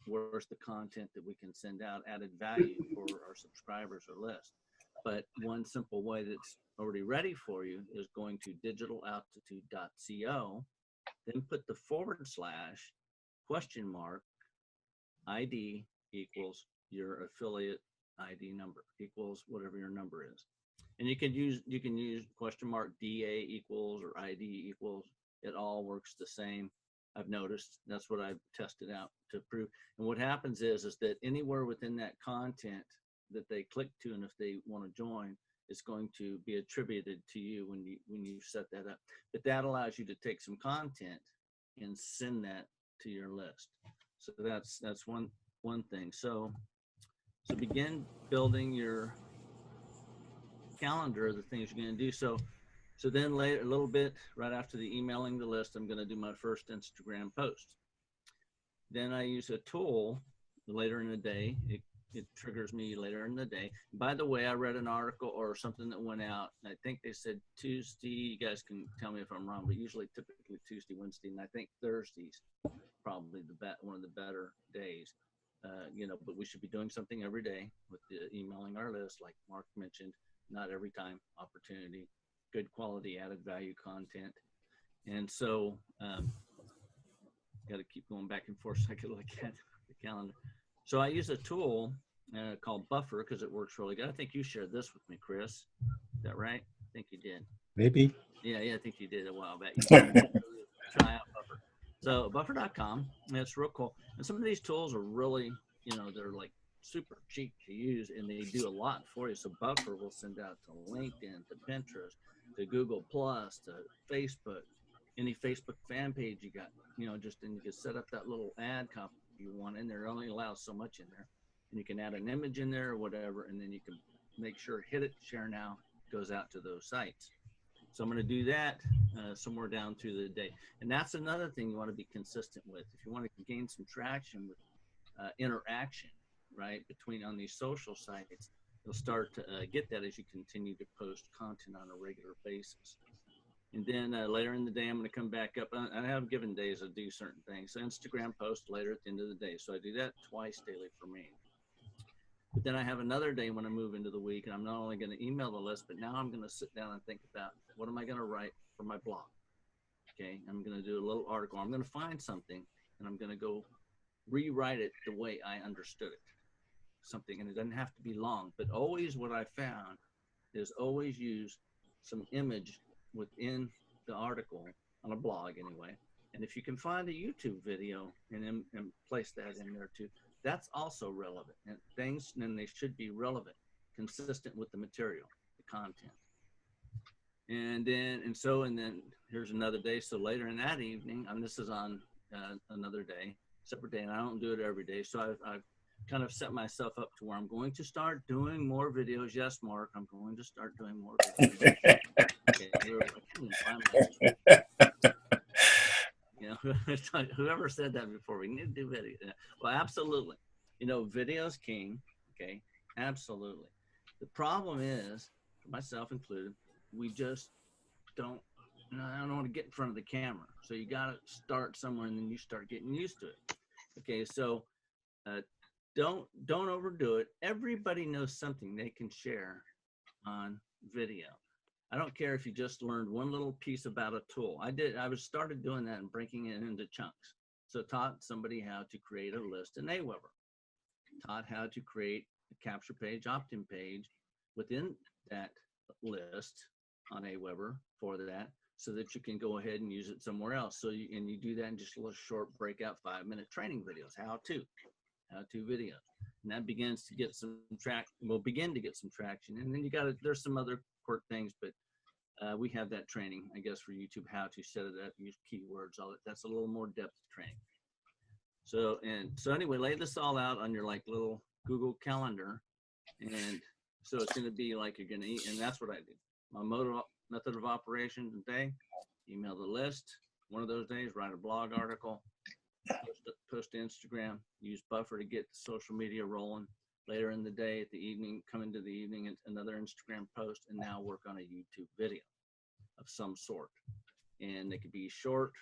where's the content that we can send out added value for our subscribers or list. But one simple way that's already ready for you is going to digitalaltitude.co, then put the / ID equals your affiliate ID number equals whatever your number is. And you can use * DA equals or ID equals. It all works the same. I've noticed. That's what I've tested out to prove. And what happens is that anywhere within that content that they click to, and if they want to join, it's going to be attributed to you when you set that up. But that allows you to take some content and send that to your list. So that's one thing. So begin building your calendar of the things you're going to do. So then later, a little bit right after the emailing the list, I'm going to do my first Instagram post. Then I use a tool later in the day. It triggers me later in the day. By the way, I read an article or something that went out. I think they said Tuesday. You guys can tell me if I'm wrong, but typically Tuesday, Wednesday, and I think Thursday's probably one of the better days. But we should be doing something every day with the emailing our list, like Mark mentioned. Not every time, opportunity, good quality, added value content, and so got to keep going back and forth so I can look at the calendar. So I use a tool called Buffer because it works really good. I think you shared this with me, Chris. Is that right? I think you did. Maybe. Yeah, I think you did a while back. Try out Buffer. So buffer.com, it's real cool. And some of these tools are really, they're like super cheap to use, and they do a lot for you. So Buffer will send out to LinkedIn, to Pinterest, to Google Plus, to Facebook, any Facebook fan page you got, and you can set up that little ad copy you want in there. It only allows so much in there, and you can add an image in there or whatever, and then you can make sure hit it, share now, goes out to those sites. So I'm going to do that somewhere down through the day. And that's another thing you want to be consistent with. If you want to gain some traction with interaction, right, on these social sites, you'll start to get that as you continue to post content on a regular basis. And then later in the day, I'm going to come back up. I have given days I do certain things. So Instagram post later at the end of the day. So I do that twice daily for me. But then I have another day when I move into the week, and I'm not only going to email the list, but now I'm going to sit down and think about what am I going to write for my blog. Okay, I'm going to do a little article. I'm going to find something, and I'm going to go rewrite it the way I understood it. Something, and it doesn't have to be long, but always what I found is always use some image within the article on a blog anyway. And if you can find a YouTube video and place that in there too, that's also relevant. And they should be relevant, consistent with the material, the content. And then here's another day. So later in that evening, and this is on another day, separate day, and I don't do it every day. So I've kind of set myself up to where I'm going to start doing more videos. Yes, Mark, I'm going to start doing more videos. Okay, I can't even find whoever said that before, we need to do video. Well, absolutely. Video's king. Okay, absolutely. The problem is, for myself included, we just don't. I don't want to get in front of the camera. So you got to start somewhere, and then you start getting used to it. Okay, so don't overdo it. Everybody knows something they can share on video. I don't care if you just learned one little piece about a tool. I started doing that and breaking it into chunks. So taught somebody how to create a list in Aweber. Taught how to create a capture page, opt-in page within that list on Aweber for that, so that you can go ahead and use it somewhere else. So you do that in just a little short breakout 5-minute training videos, how-to videos. And that begins to get some begin to get some traction. And then there's some other quirk things, but we have that training, I guess, for YouTube, how to set it up, use keywords, all that. That's a little more depth training. So anyway, lay this all out on your little Google Calendar. And so it's going to be like you're going to eat. And that's what I do. My method of operation today, email the list. One of those days, write a blog article, post to Instagram, use Buffer to get the social media rolling. Later in the day, at the evening, come into the evening, another Instagram post, and now work on a YouTube video of some sort. And they could be short,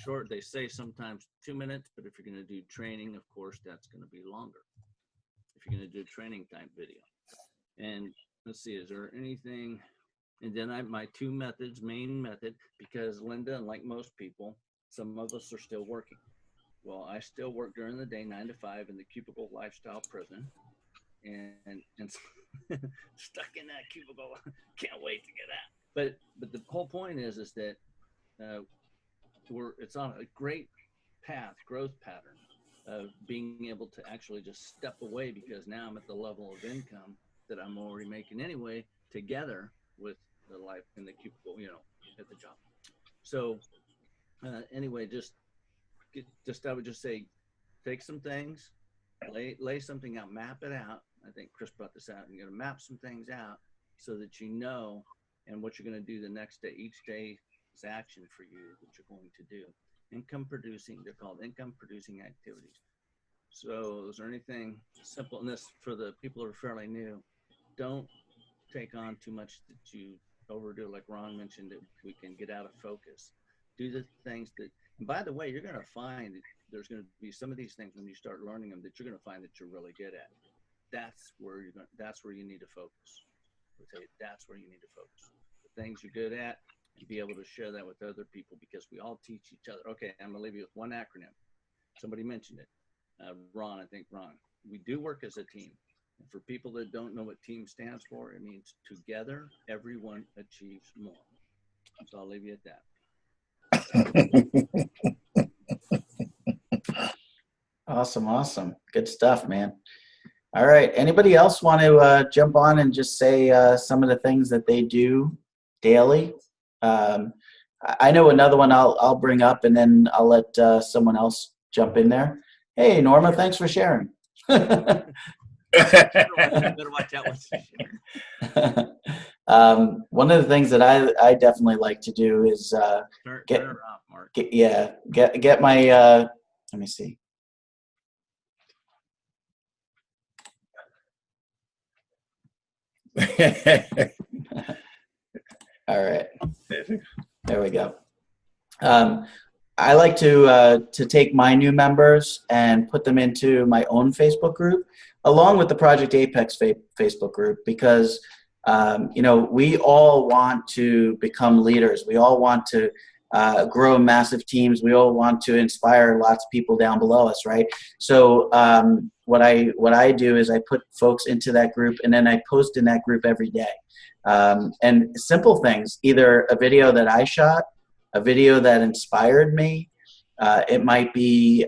short. They say sometimes 2 minutes, but if you're going to do training, of course, that's going to be longer. If you're going to do training type video. And let's see, is there anything? And then my two methods, main method, because Linda, unlike most people, some of us are still working. Well, I still work during the day, 9 to 5 in the cubicle lifestyle prison, and stuck in that cubicle. Can't wait to get out. But the whole point is that it's on a great growth pattern of being able to actually just step away, because now I'm at the level of income that I'm already making anyway, together with the life in the cubicle, at the job. So anyway, I would just say, take some things, lay something out, map it out. I think Chris brought this out. You're going to map some things out so that you know, and what you're going to do the next day. Each day is action for you that you're going to do. Income producing, they're called income producing activities. So is there anything simple? And this, for the people who are fairly new, don't take on too much that you overdo. Like Ron mentioned, that we can get out of focus. Do the things that, and by the way, you're going to find that there's going to be some of these things when you start learning them that you're going to find that you're really good at. That's where you need to focus. I'll tell you, that's where you need to focus. The things you're good at, and be able to share that with other people, because we all teach each other. Okay, I'm going to leave you with one acronym. Somebody mentioned it. Ron, I think Ron. We do work as a team. And for people that don't know what team stands for, it means together, everyone achieves more. So I'll leave you at that. Awesome. Good stuff, man. All right. Anybody else want to jump on and just say some of the things that they do daily? I know another one I'll bring up, and then I'll let someone else jump in there. Hey, Norma, thanks for sharing. Better watch out what you share. One of the things that I definitely like to do is turn her off, Mark. Get my let me see. All right, there we go. I like to take my new members and put them into my own Facebook group, along with the Project Apex Facebook group, because we all want to become leaders. We all want to grow massive teams. We all want to inspire lots of people down below us, right? So what I do is I put folks into that group, and then I post in that group every day. And simple things, either a video that I shot, a video that inspired me. It might be,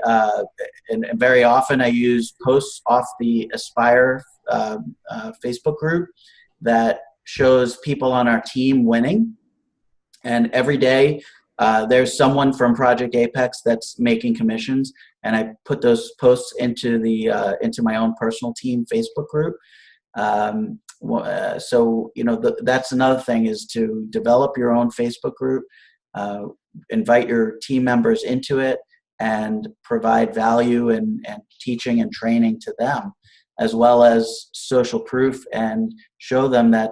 and very often I use posts off the Aspire Facebook group that shows people on our team winning. And every day there's someone from Project Apex that's making commissions, and I put those posts into into my own personal team Facebook group. So that's another thing, is to develop your own Facebook group. Invite your team members into it and provide value and teaching and training to them, as well as social proof, and show them that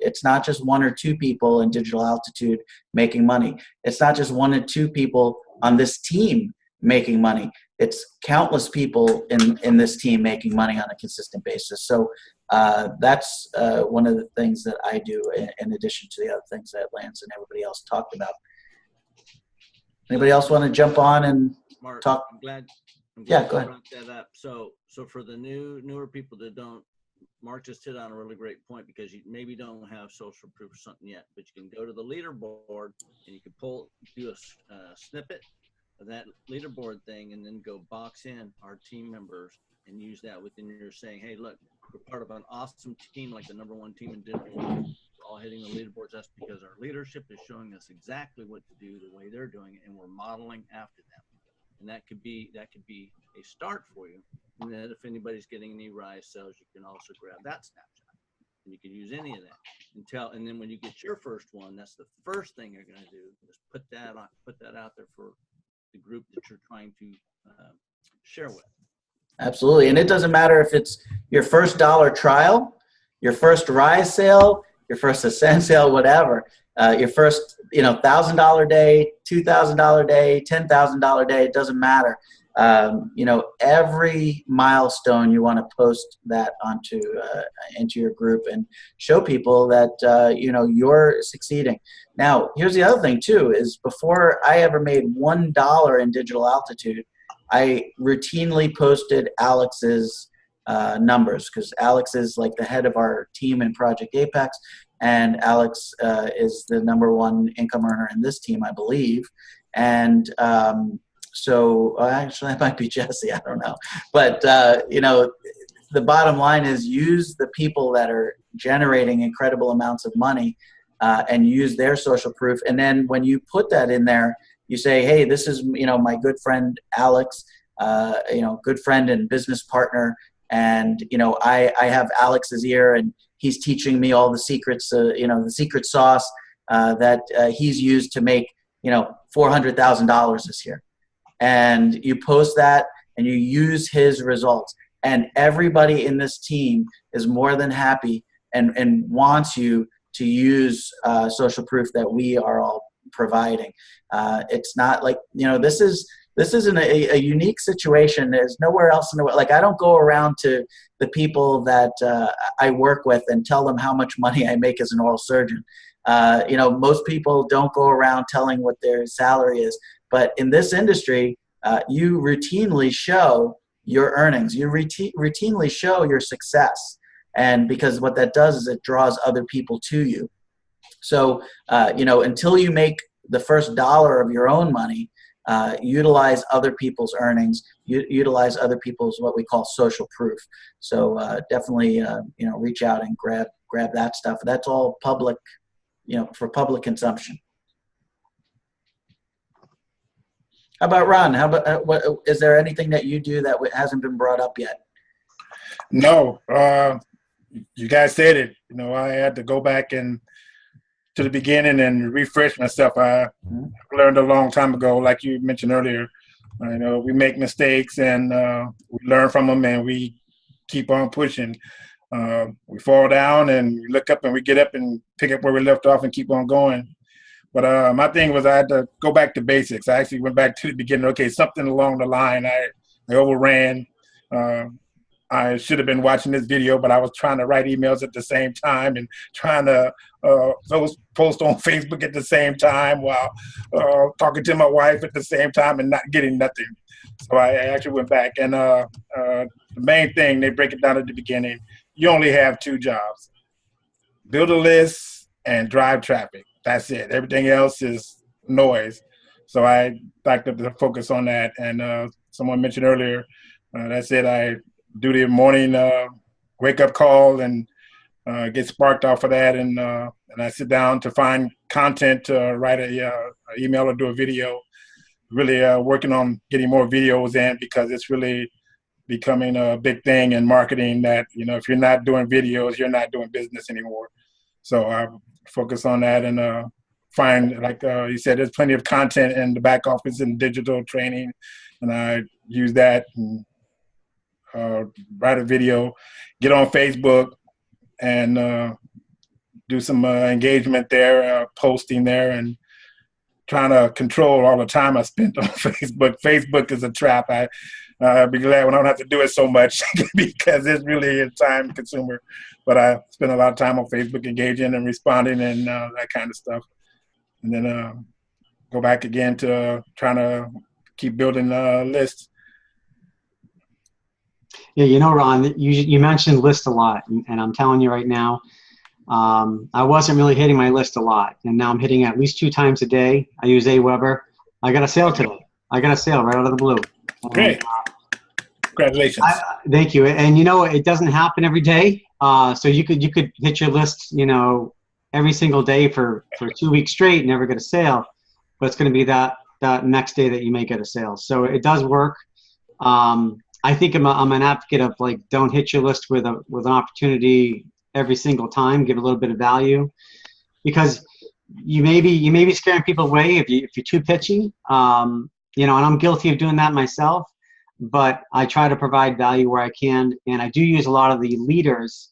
it's not just one or two people in Digital Altitude making money. It's not just one or two people on this team making money. It's countless people in this team making money on a consistent basis. So that's one of the things that I do, in addition to the other things that Lance and everybody else talked about. Anybody else want to jump on and Mark, talk? I'm glad Yeah, go ahead. you brought that up. So for the newer people that don't, Mark just hit on a really great point, because you maybe don't have social proof or something yet, but you can go to the leaderboard and you can do a snippet of that leaderboard thing, and then go box in our team members and use that within your saying, hey, look, we're part of an awesome team, like the #1 team in digital. We're all hitting the leaderboards. That's because our leadership is showing us exactly what to do the way they're doing it, and we're modeling after them. And that could be a start for you. And then if anybody's getting any rise sales, you can also grab that snapshot, and you can use any of that and then when you get your first one, that's the first thing you're going to do, is put that out there for the group that you're trying to share with. Absolutely. And it doesn't matter if it's your first dollar trial, your first rise sale, your first ascend sale, whatever. your first, $1,000 day, $2,000 day, $10,000 day, it doesn't matter. Every milestone you want to post that onto into your group and show people that you're succeeding. Now, here's the other thing too: is before I ever made $1 in digital altitude, I routinely posted Alex's numbers, because Alex is like the head of our team in Project Apex, and Alex is the #1 income earner in this team, I believe, and so actually, that might be Jesse. I don't know. But, the bottom line is use the people that are generating incredible amounts of money and use their social proof. And then when you put that in there, you say, hey, this is, my good friend Alex, good friend and business partner. And, I have Alex's ear, and he's teaching me all the secrets, the secret sauce that he's used to make, $400,000 this year. And you post that and you use his results, and everybody in this team is more than happy and wants you to use social proof that we are all providing. It's not like, this isn't a unique situation. There's nowhere else in the world. Like, I don't go around to the people that I work with and tell them how much money I make as an oral surgeon. Most people don't go around telling what their salary is. But in this industry, you routinely show your earnings. You routinely show your success. And because what that does is it draws other people to you. So, until you make the first $1 of your own money, utilize other people's earnings, utilize other people's what we call social proof. So definitely, reach out and grab that stuff. That's all public, for public consumption. How about Ron? How about what is there anything that you do that hasn't been brought up yet? No, you guys said it. I had to go back and to the beginning and refresh myself. I learned a long time ago, like you mentioned earlier. We make mistakes and we learn from them, and we keep on pushing. We fall down and we look up and we get up and pick up where we left off and keep on going. But my thing was I had to go back to basics. I actually went back to the beginning. Okay, something along the line. I overran. I should have been watching this video, but I was trying to write emails at the same time and trying to post on Facebook at the same time while talking to my wife at the same time and not getting nothing. So I actually went back. And the main thing, they break it down at the beginning. You only have 2 jobs: build a list and drive traffic. That's it. Everything else is noise. So I like to focus on that. And someone mentioned earlier, that's it. I do the morning wake-up call and get sparked off of that. And I sit down to find content to write an email or do a video. Really working on getting more videos in, because it's really becoming a big thing in marketing that, if you're not doing videos, you're not doing business anymore. So I focus on that and find, like you said, there's plenty of content in the back office and digital training, and I use that and write a video, get on Facebook, and do some engagement there, posting there, and trying to control all the time I spent on Facebook. Facebook is a trap. I'd be glad when I don't have to do it so much because it's really a time consumer. But I spend a lot of time on Facebook engaging and responding and that kind of stuff. And then go back again to trying to keep building lists. Yeah, Ron, you mentioned list a lot, and I'm telling you right now, I wasn't really hitting my list a lot, and now I'm hitting at least 2 times a day. I use Aweber. I got a sale today. I got a sale right out of the blue. Great. Congratulations. Thank you. And it doesn't happen every day. So you could hit your list, every single day for 2 weeks straight and never get a sale. But it's going to be that next day that you may get a sale. So it does work. I think I'm an advocate of, like, don't hit your list with an opportunity every single time. Give a little bit of value, because you may be scaring people away if you're too pitchy. And I'm guilty of doing that myself. But I try to provide value where I can, and I do use a lot of the leaders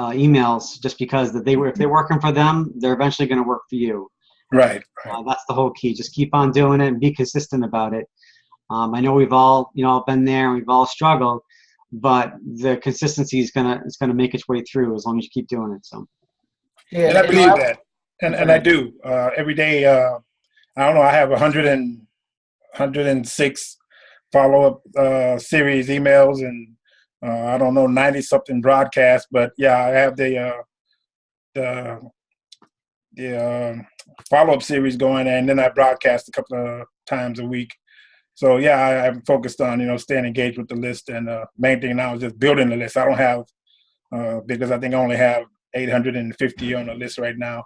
emails just because if they're working for them, they're eventually going to work for you. Right. That's the whole key. Just keep on doing it and be consistent about it. I know we've all been there and we've all struggled, but the consistency is gonna make its way through as long as you keep doing it. So. Yeah, And I believe that, and I do every day. I don't know. I have 106 follow-up series emails, and I don't know 90-something broadcasts. But yeah, I have the follow-up series going, and then I broadcast a couple of times a week. So yeah, I'm focused on staying engaged with the list, and main thing now is just building the list. I don't have because I think I only have 850 on the list right now.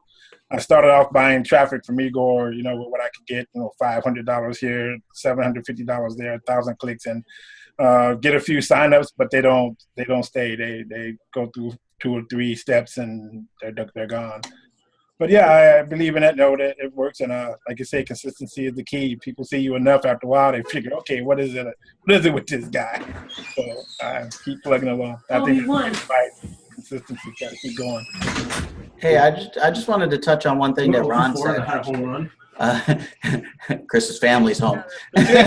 I started off buying traffic from Igor, what I could get, $500 here, $750 there, 1,000 clicks, and get a few signups, but they don't stay. They go through 2 or 3 steps and they're gone. But yeah, I believe in it. Know that it works, and like you say, consistency is the key. People see you enough after a while, they figure, okay, what is it? What is it with this guy? So I keep plugging along. I think it's right. Consistency, got to keep going. Hey, I just wanted to touch on one thing that Ron said. Had a home run. Chris's family's home. What did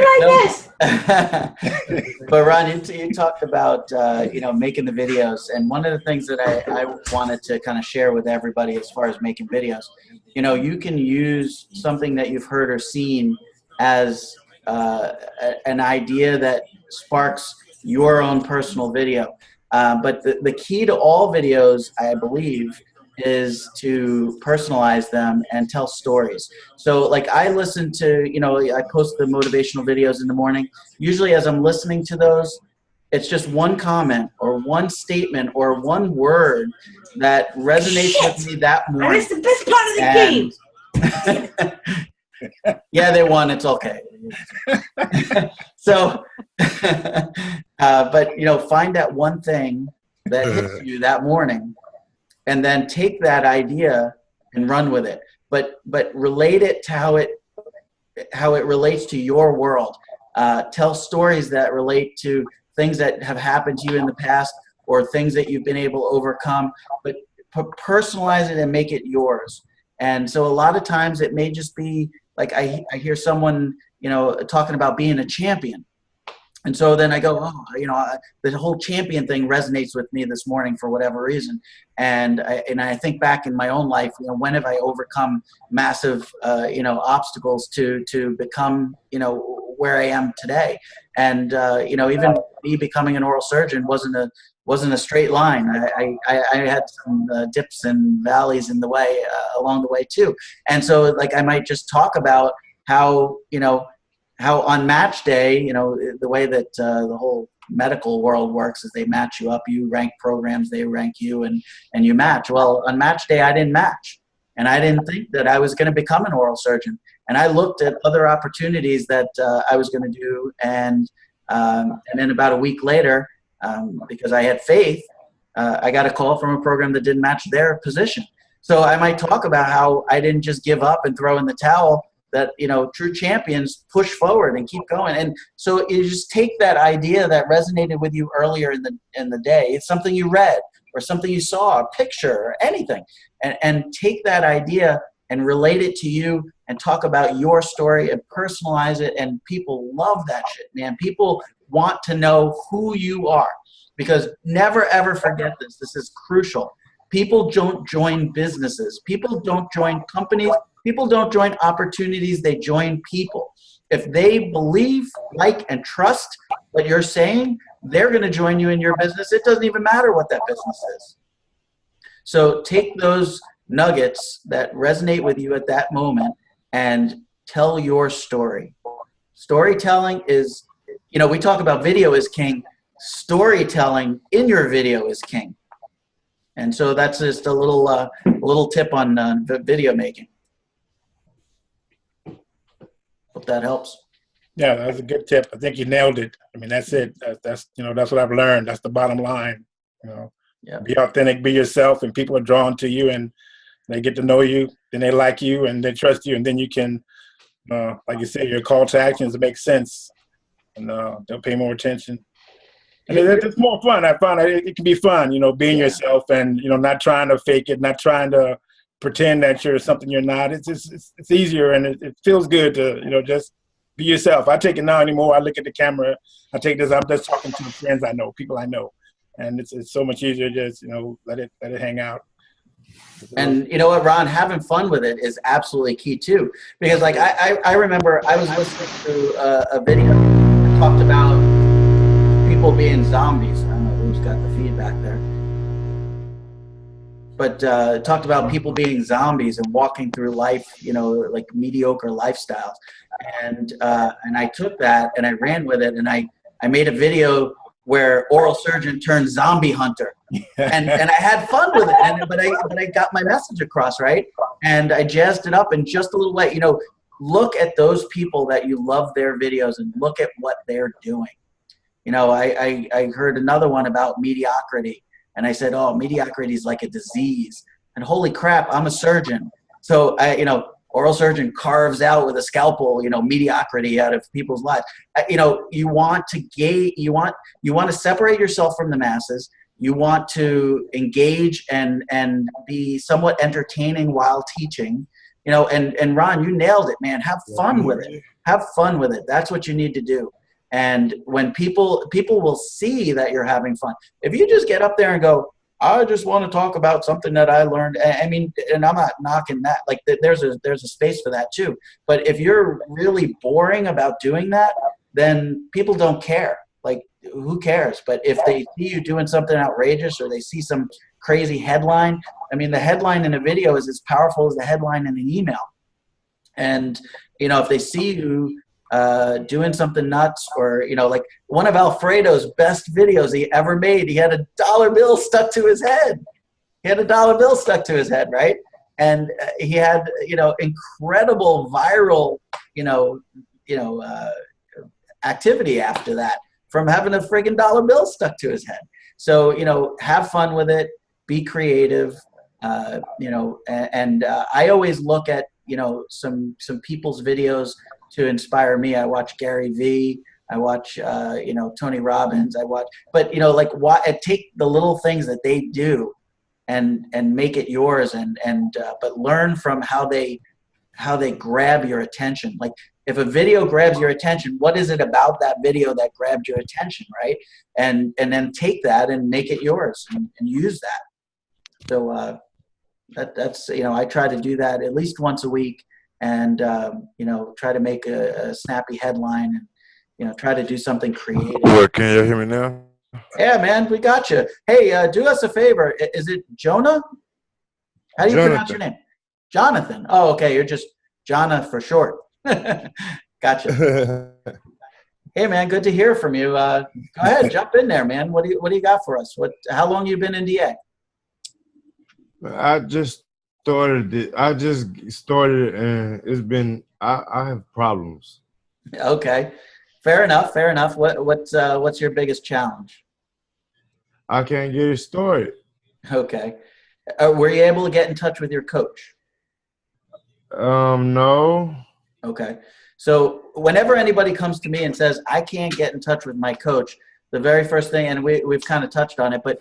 I miss? But Ron, you talked about making the videos, and one of the things that I wanted to kind of share with everybody as far as making videos, you can use something that you've heard or seen as an idea that sparks your own personal video. But the key to all videos, I believe, is to personalize them and tell stories. So like I listen to, I post the motivational videos in the morning. Usually as I'm listening to those, it's just one comment or one statement or one word that resonates with me that morning. I missed the best part of the game. Yeah, they won. It's okay. So, but find that one thing that hits you that morning, and then take that idea and run with it. But relate it to how it relates to your world. Tell stories that relate to things that have happened to you in the past or things that you've been able to overcome. But personalize it and make it yours. And so a lot of times it may just be like I hear someone talking about being a champion. And so then I go, the whole champion thing resonates with me this morning for whatever reason. And I think back in my own life, when have I overcome massive, obstacles to become, where I am today? And, even me becoming an oral surgeon wasn't a straight line. I had some dips and valleys in the way, along the way too. And so like, I might just talk about how on match day, the way that the whole medical world works is they match you up, you rank programs, they rank you, and you match. Well, on match day, I didn't match. And I didn't think that I was going to become an oral surgeon. And I looked at other opportunities that I was going to do. And then about a week later, because I had faith, I got a call from a program that didn't match their position. So I might talk about how I didn't just give up and throw in the towel, that true champions push forward and keep going. And so you just take that idea that resonated with you earlier in the day. It's something you read or something you saw, a picture or anything, and take that idea and relate it to you and talk about your story and personalize it. And people love that shit, man. People want to know who you are, because never ever forget this. This is crucial. People don't join businesses. People don't join companies. People don't join opportunities, they join people. If they believe, like, and trust what you're saying, they're going to join you in your business. It doesn't even matter what that business is. So take those nuggets that resonate with you at that moment and tell your story. Storytelling is, we talk about video is king. Storytelling in your video is king. And so that's just a little tip on video making. Hope that helps. Yeah, that's a good tip. I think you nailed it. I mean, that's it. That's what I've learned. That's the bottom line. Yeah. Be authentic, be yourself, and people are drawn to you, and they get to know you, then they like you, and they trust you, and then you can, like you said, your call to actions make sense, and they'll pay more attention. And it's more fun. I found it can be fun, being yourself and, not trying to fake it, not trying to pretend that you're something you're not. It's easier and it feels good to, just be yourself. I take it now anymore. I look at the camera. I take this. I'm just talking to friends I know, people I know. And it's so much easier just, let it hang out. And you know what, Ron, having fun with it is absolutely key too. Because like I remember I was listening to a video that talked about people being zombies. I don't know who's got the feedback there. But it talked about people being zombies and walking through life, like mediocre lifestyles. And I took that and I ran with it and I made a video where oral surgeon turned zombie hunter, and I had fun with it, but I got my message across, right? And I jazzed it up in just a little way. Look at those people that you love their videos and look at what they're doing. I heard another one about mediocrity, and I said, oh, mediocrity is like a disease, and holy crap, I'm a surgeon, so oral surgeon carves out with a scalpel, mediocrity out of people's lives. You want to separate yourself from the masses. You want to engage and be somewhat entertaining while teaching. And Ron, you nailed it, man. Have fun with it. Have fun with it. That's what you need to do. And when people will see that you're having fun. If you just get up there and go, I just want to talk about something that I learned. I mean, and I'm not knocking that. Like, there's a space for that too. But if you're really boring about doing that, then people don't care. Like, who cares? But if they see you doing something outrageous or they see some crazy headline, I mean, the headline in a video is as powerful as the headline in an email. And, if they see you doing something nuts, or like one of Alfredo's best videos he ever made, he had a dollar bill stuck to his head. Right? And he had incredible viral activity after that from having a friggin' dollar bill stuck to his head. So have fun with it, be creative, and I always look at some people's videos to inspire me. I watch Gary Vee. I watch, Tony Robbins. Take the little things that they do, and make it yours, but learn from how they grab your attention. Like, if a video grabs your attention, what is it about that video that grabbed your attention, right? And then take that and make it yours and use that. So that's I try to do that at least once a week. And, try to make a snappy headline and, try to do something creative. Can you hear me now? Yeah, man, we got you. Hey, do us a favor. Is it Jonah? How do you pronounce your name? Jonathan. Oh, okay. You're just Jonna for short. Gotcha. Hey, man, good to hear from you. Go ahead, jump in there, man. What do you got for us? How long you been in DA? I just started, and it's been. I have problems. Okay, fair enough. What's your biggest challenge? I can't get it started. Okay, were you able to get in touch with your coach? No. Okay, so whenever anybody comes to me and says I can't get in touch with my coach, the very first thing, and we've kind of touched on it, but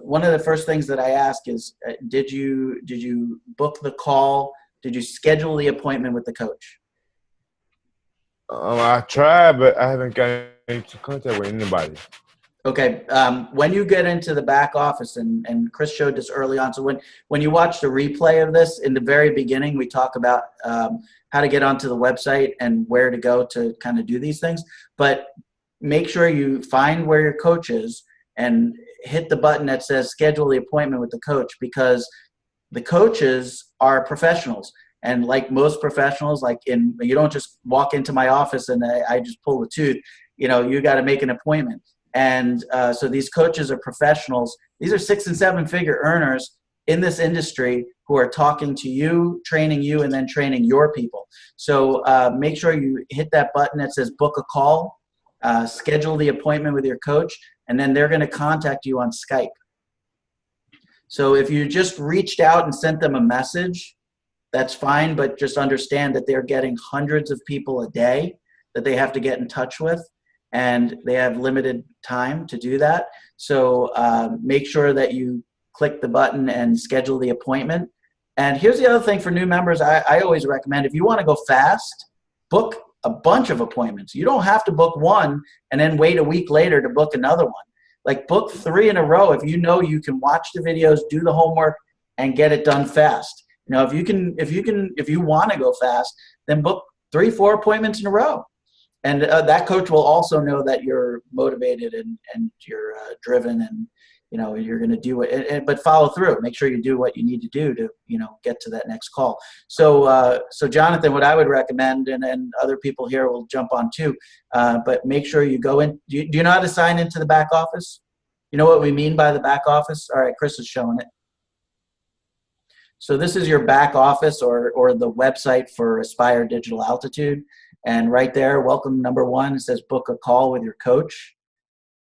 one of the first things that I ask is, did you book the call? Did you schedule the appointment with the coach? I tried, but I haven't got into contact with anybody. Okay. When you get into the back office, and Chris showed this early on, so when you watch the replay of this, in the very beginning, we talk about how to get onto the website and where to go to kind of do these things. But make sure you find where your coach is and hit the button that says schedule the appointment with the coach, because the coaches are professionals. And like most professionals, you don't just walk into my office and I just pull the tooth. You got to make an appointment. And so these coaches are professionals. These are 6- and 7-figure earners in this industry who are talking to you, training you, and then training your people. So make sure you hit that button that says book a call, schedule the appointment with your coach, and then they're going to contact you on Skype. So if you just reached out and sent them a message, that's fine, but just understand that they're getting hundreds of people a day that they have to get in touch with. and they have limited time to do that. So make sure that you click the button and schedule the appointment. And here's the other thing for new members I always recommend. If you want to go fast, book a bunch of appointments. You don't have to book one and then wait a week later to book another one. Like book 3 in a row if you know you can watch the videos, do the homework, and get it done fast. You know, if you want to go fast, then book 3, 4 appointments in a row. And that coach will also know that you're motivated and you're driven, and you know you're going to do it. But follow through. Make sure you do what you need to do to get to that next call. So Jonathan, what I would recommend, and then other people here will jump on too. But make sure you go in. Do you know how to sign into the back office? You know what we mean by the back office? All right, Chris is showing it. So this is your back office or the website for Aspire Digital Altitude. And right there, welcome number 1, it says book a call with your coach.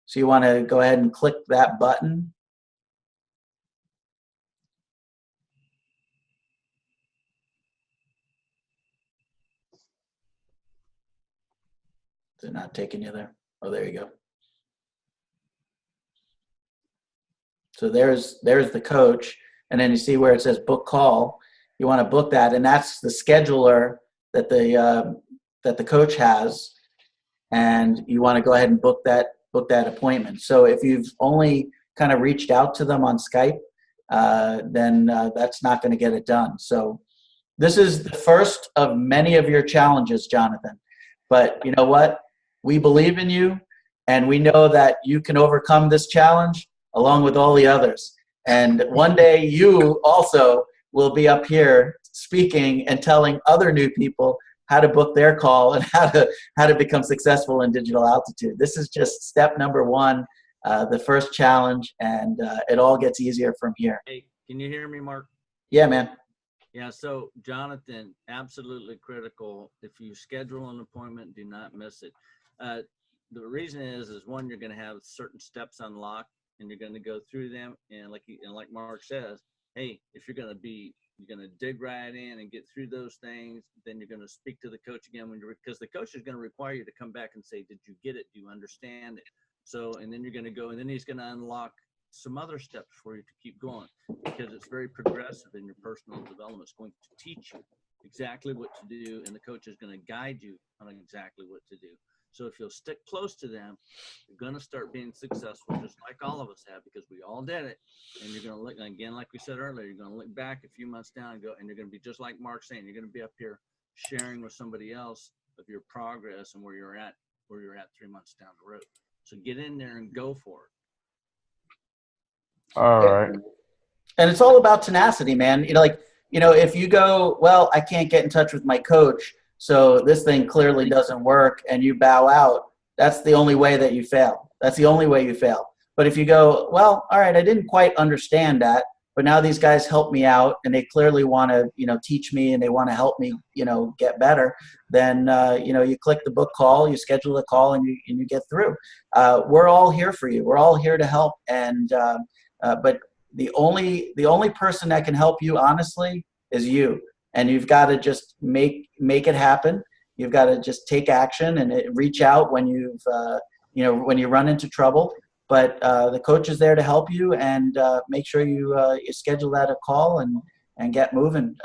So you want to go ahead and click that button. Is it not taking you there? Oh, there you go. So there's the coach. And then you see where it says book call. You want to book that, and that's the scheduler that the coach has, and you want to go ahead and book that appointment. So if you've only kind of reached out to them on Skype, then that's not going to get it done. So this is the first of many of your challenges, Jonathan. But you know what? We believe in you, and we know that you can overcome this challenge along with all the others. And one day you also will be up here speaking and telling other new people how to book their call and how to become successful in digital altitude. This is just step number 1, the first challenge, and it all gets easier from here. Hey, can you hear me, Mark? Yeah, man. Yeah, so Jonathan, absolutely critical. If you schedule an appointment, do not miss it. The reason is one, you're going to have certain steps unlocked, and you're going to go through them. And like Mark says, hey, if you're going to dig right in and get through those things, then you're going to speak to the coach again because the coach is going to require you to come back and say, did you get it? Do you understand it? So, and then you're going to go, and then he's going to unlock some other steps for you to keep going, because it's very progressive in your personal development. It's going to teach you exactly what to do, and the coach is going to guide you on exactly what to do. So if you'll stick close to them, you're going to start being successful, just like all of us have, because we all did it. And you're going to look, again, like we said earlier, you're going to look back a few months down and you're going to be just like Mark saying, you're going to be up here sharing with somebody else of your progress and where you're at 3 months down the road. So get in there and go for it. All right. And it's all about tenacity, man. If you go, well, I can't get in touch with my coach, so this thing clearly doesn't work, and you bow out, that's the only way that you fail. That's the only way you fail. But if you go, well, all right, I didn't quite understand that, but now these guys help me out, and they clearly want to, teach me, and they want to help me, get better, then, you click the book call, you schedule a call, and you get through. We're all here for you. We're all here to help. And, but the only person that can help you, honestly, is you. And you've got to just make it happen. You've got to just take action and reach out when when you run into trouble. But the coach is there to help you, and make sure you schedule that a call and get moving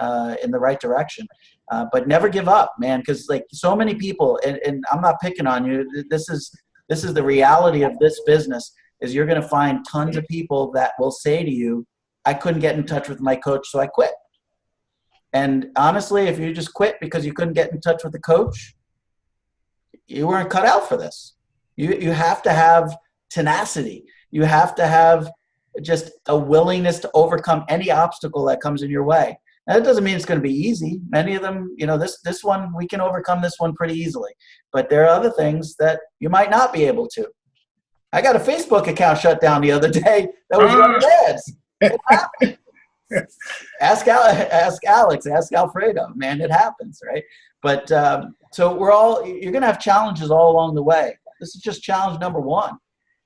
in the right direction. But never give up, man, because like so many people, and I'm not picking on you. This is the reality of this business. Is you're going to find tons of people that will say to you, "I couldn't get in touch with my coach, so I quit." And honestly, if you just quit because you couldn't get in touch with the coach, you weren't cut out for this. You have to have tenacity. You have to have just a willingness to overcome any obstacle that comes in your way. Now, that doesn't mean it's going to be easy. Many of them, this one, we can overcome this one pretty easily. But there are other things that you might not be able to. I got a Facebook account shut down the other day that was running ads. It happened. Ask Alex, ask Alfredo, man, it happens, right? But so you're going to have challenges all along the way. This is just challenge number 1.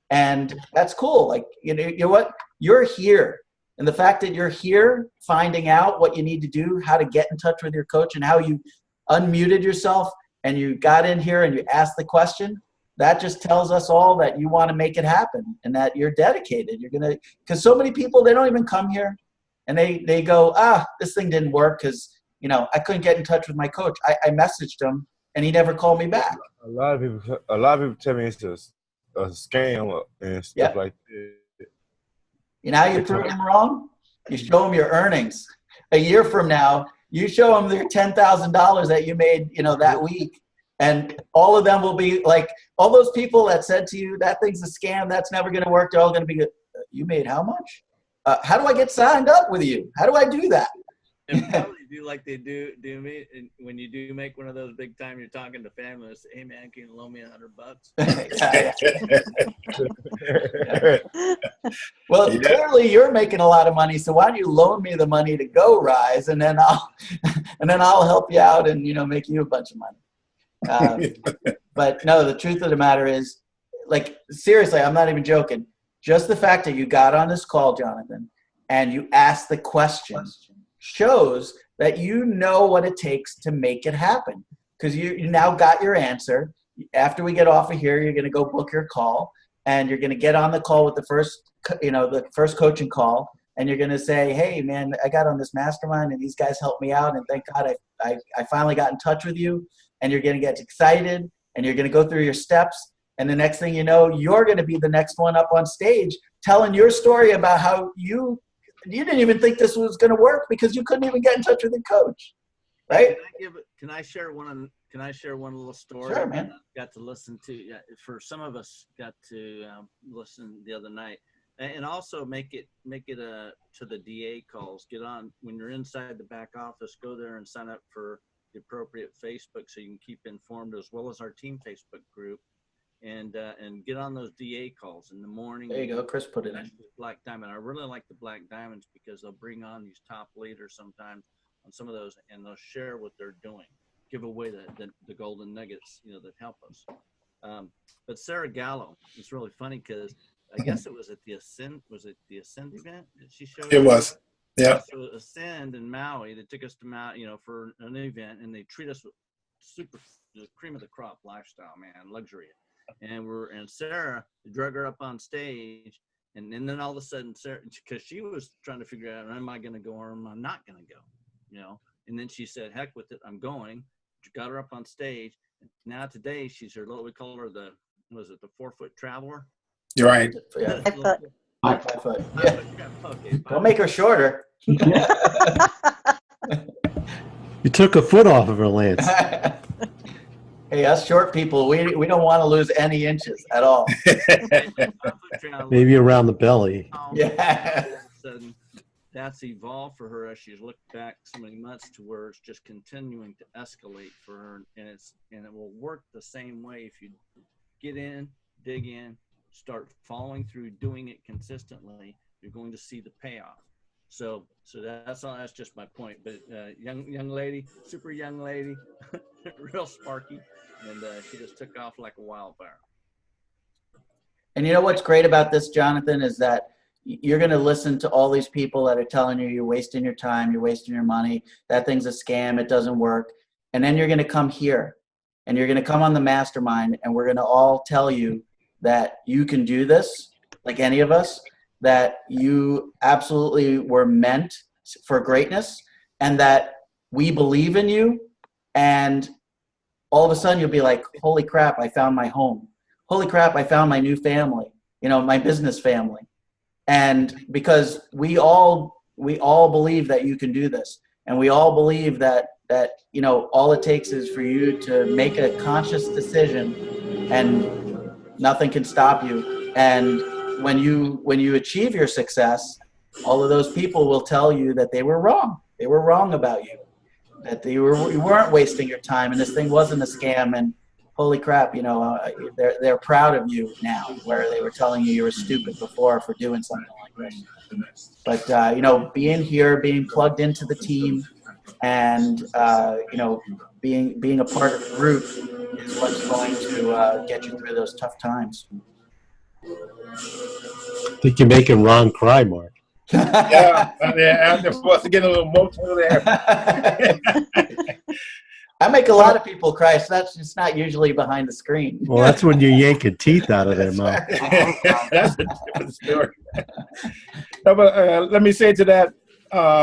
And that's cool. Like, you know what? You're here. And the fact that you're here, finding out what you need to do, how to get in touch with your coach, and how you unmuted yourself and you got in here and you asked the question, that just tells us all that you want to make it happen and that you're dedicated. You're going to, because so many people, they don't even come here and they go, this thing didn't work because, you know, I couldn't get in touch with my coach. I messaged him and he never called me back. A lot of people tell me it's a scam and stuff like that. You know how you prove them wrong? You show them your earnings. A year from now, you show them their $10,000 that you made, you know, that week. And all of them will be like, all those people that said to you, that thing's a scam, that's never going to work. They're all going to be, you made how much? How do I get signed up with you? How do I do that? And probably do like they do me. And when you do make one of those big time, you're talking to family and say, hey man, can you loan me $100? Well, clearly you're making a lot of money, so why don't you loan me the money to go Rise, and then I'll help you out and, you know, make you a bunch of money. But no, the truth of the matter is, like, seriously, I'm not even joking. Just the fact that you got on this call, Jonathan, and you asked the questions shows that you know what it takes to make it happen, because you now got your answer. After we get off of here, you're going to go book your call, and you're going to get on the call with the first coaching call, and you're going to say, hey man, I got on this mastermind and these guys helped me out, and thank God I finally got in touch with you. And you're going to get excited, and you're going to go through your steps, and the next thing you know, you're going to be the next one up on stage telling your story about how you didn't even think this was going to work because you couldn't even get in touch with the coach, right? Can I share one little story? Sure, man. Got to listen to, for some of us, got to listen the other night, and also make it to the DA calls. Get on when you're inside the back office. Go there and sign up for the appropriate Facebook so you can keep informed, as well as our team Facebook group, and get on those DA calls in the morning. There you go. Chris put it in. Black Diamond. I really like the Black Diamonds because they'll bring on these top leaders sometimes on some of those, and they'll share what they're doing, give away the golden nuggets, you know, that help us. But Sarah Gallo, it's really funny because I guess it was at the Ascend. Was it the Ascend event that she showed? It was. Yeah. So Ascend in Maui, they took us to Maui, you know, for an event, and they treat us with the cream of the crop lifestyle, man, luxury. And Sarah drug her up on stage, and then all of a sudden, Sarah, because she was trying to figure out, am I going to go or am I not going to go, you know? And then she said, heck with it, I'm going. Got her up on stage. Now today, she's her little, we call her the 4-foot traveler? You're right. Yeah. 5 foot. Yeah. Okay, Don't make her shorter. You took a foot off of her, Lance. Hey, us short people, we don't want to lose any inches at all. Maybe around the belly. Yeah. All of a sudden, that's evolved for her as she's looked back so many months to where it's just continuing to escalate for her, and it will work the same way if you get in, dig in, start following through, doing it consistently. You're going to see the payoff. So that's all. That's just my point. But young lady, super young lady, real sparky, and she just took off like a wildfire. And you know what's great about this, Jonathan, is that you're going to listen to all these people that are telling you you're wasting your time, you're wasting your money, that thing's a scam, it doesn't work. And then you're going to come here, and you're going to come on the mastermind, and we're going to all tell you that you can do this, like any of us, that you absolutely were meant for greatness, and that we believe in you. And all of a sudden you'll be like, holy crap, I found my home. Holy crap, I found my new family, you know, my business family. And because we all believe that you can do this. And we all believe that, you know, all it takes is for you to make a conscious decision, and nothing can stop you. And when you achieve your success, all of those people will tell you that they were wrong. They were wrong about you, that you weren't wasting your time, and this thing wasn't a scam. And holy crap, you know, they're proud of you now, where they were telling you were stupid before for doing something like this. But you know, being here, being plugged into the team, and you know, being a part of the group is what's going to get you through those tough times. I think you're making Ron cry, Mark. Yeah, I'm supposed to get a little emotional there. I make a lot of people cry, so that's just not usually behind the screen. Well, that's when you're yanking teeth out of their mouth. That's a different story. No, but let me say to that,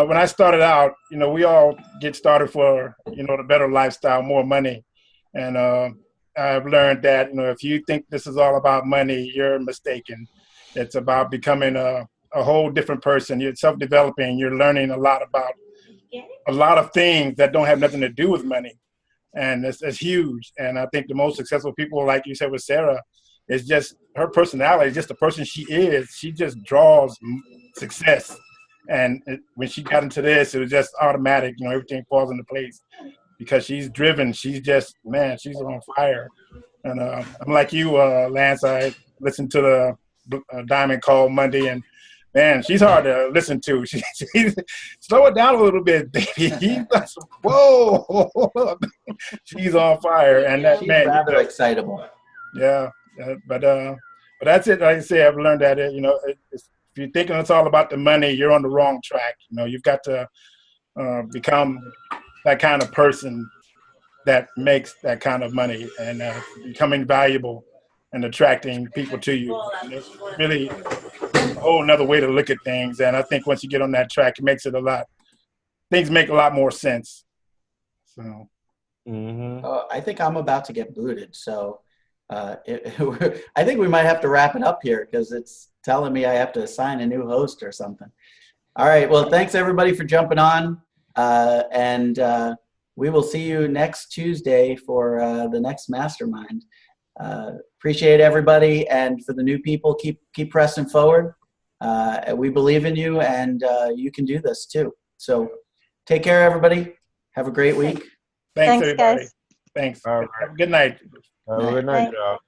when I started out, we all get started for, the better lifestyle, more money. And I've learned that, if you think this is all about money, you're mistaken. It's about becoming a whole different person. You're self-developing. You're learning a lot about a lot of things that don't have nothing to do with money. And it's huge. And I think the most successful people, like you said with Sarah, is just her personality, just the person she is. She just draws success. And when she got into this, it was just automatic. Everything falls into place because she's driven. She's just, man, she's on fire. And I'm like you, Lance. I listened to the Diamond Call Monday, and man, she's hard to listen to. She's slow it down a little bit, baby. Whoa, she's on fire, and that She's man, rather excitable. Yeah, but that's it. Like I say, I've learned that if you're thinking it's all about the money, you're on the wrong track. You've got to become that kind of person that makes that kind of money and becoming valuable and attracting people to you. And it's really a whole another way to look at things. And I think once you get on that track, it makes it things make a lot more sense. So. I think I'm about to get booted. So I think we might have to wrap it up here because it's telling me I have to assign a new host or something. All right. Well, thanks everybody for jumping on. And we will see you next Tuesday for the next Mastermind. Appreciate everybody, and for the new people, keep pressing forward. We believe in you, and you can do this too. So take care, everybody. Have a great week. Thanks everybody. Guys. Thanks. Have a good night. Have a good night, y'all.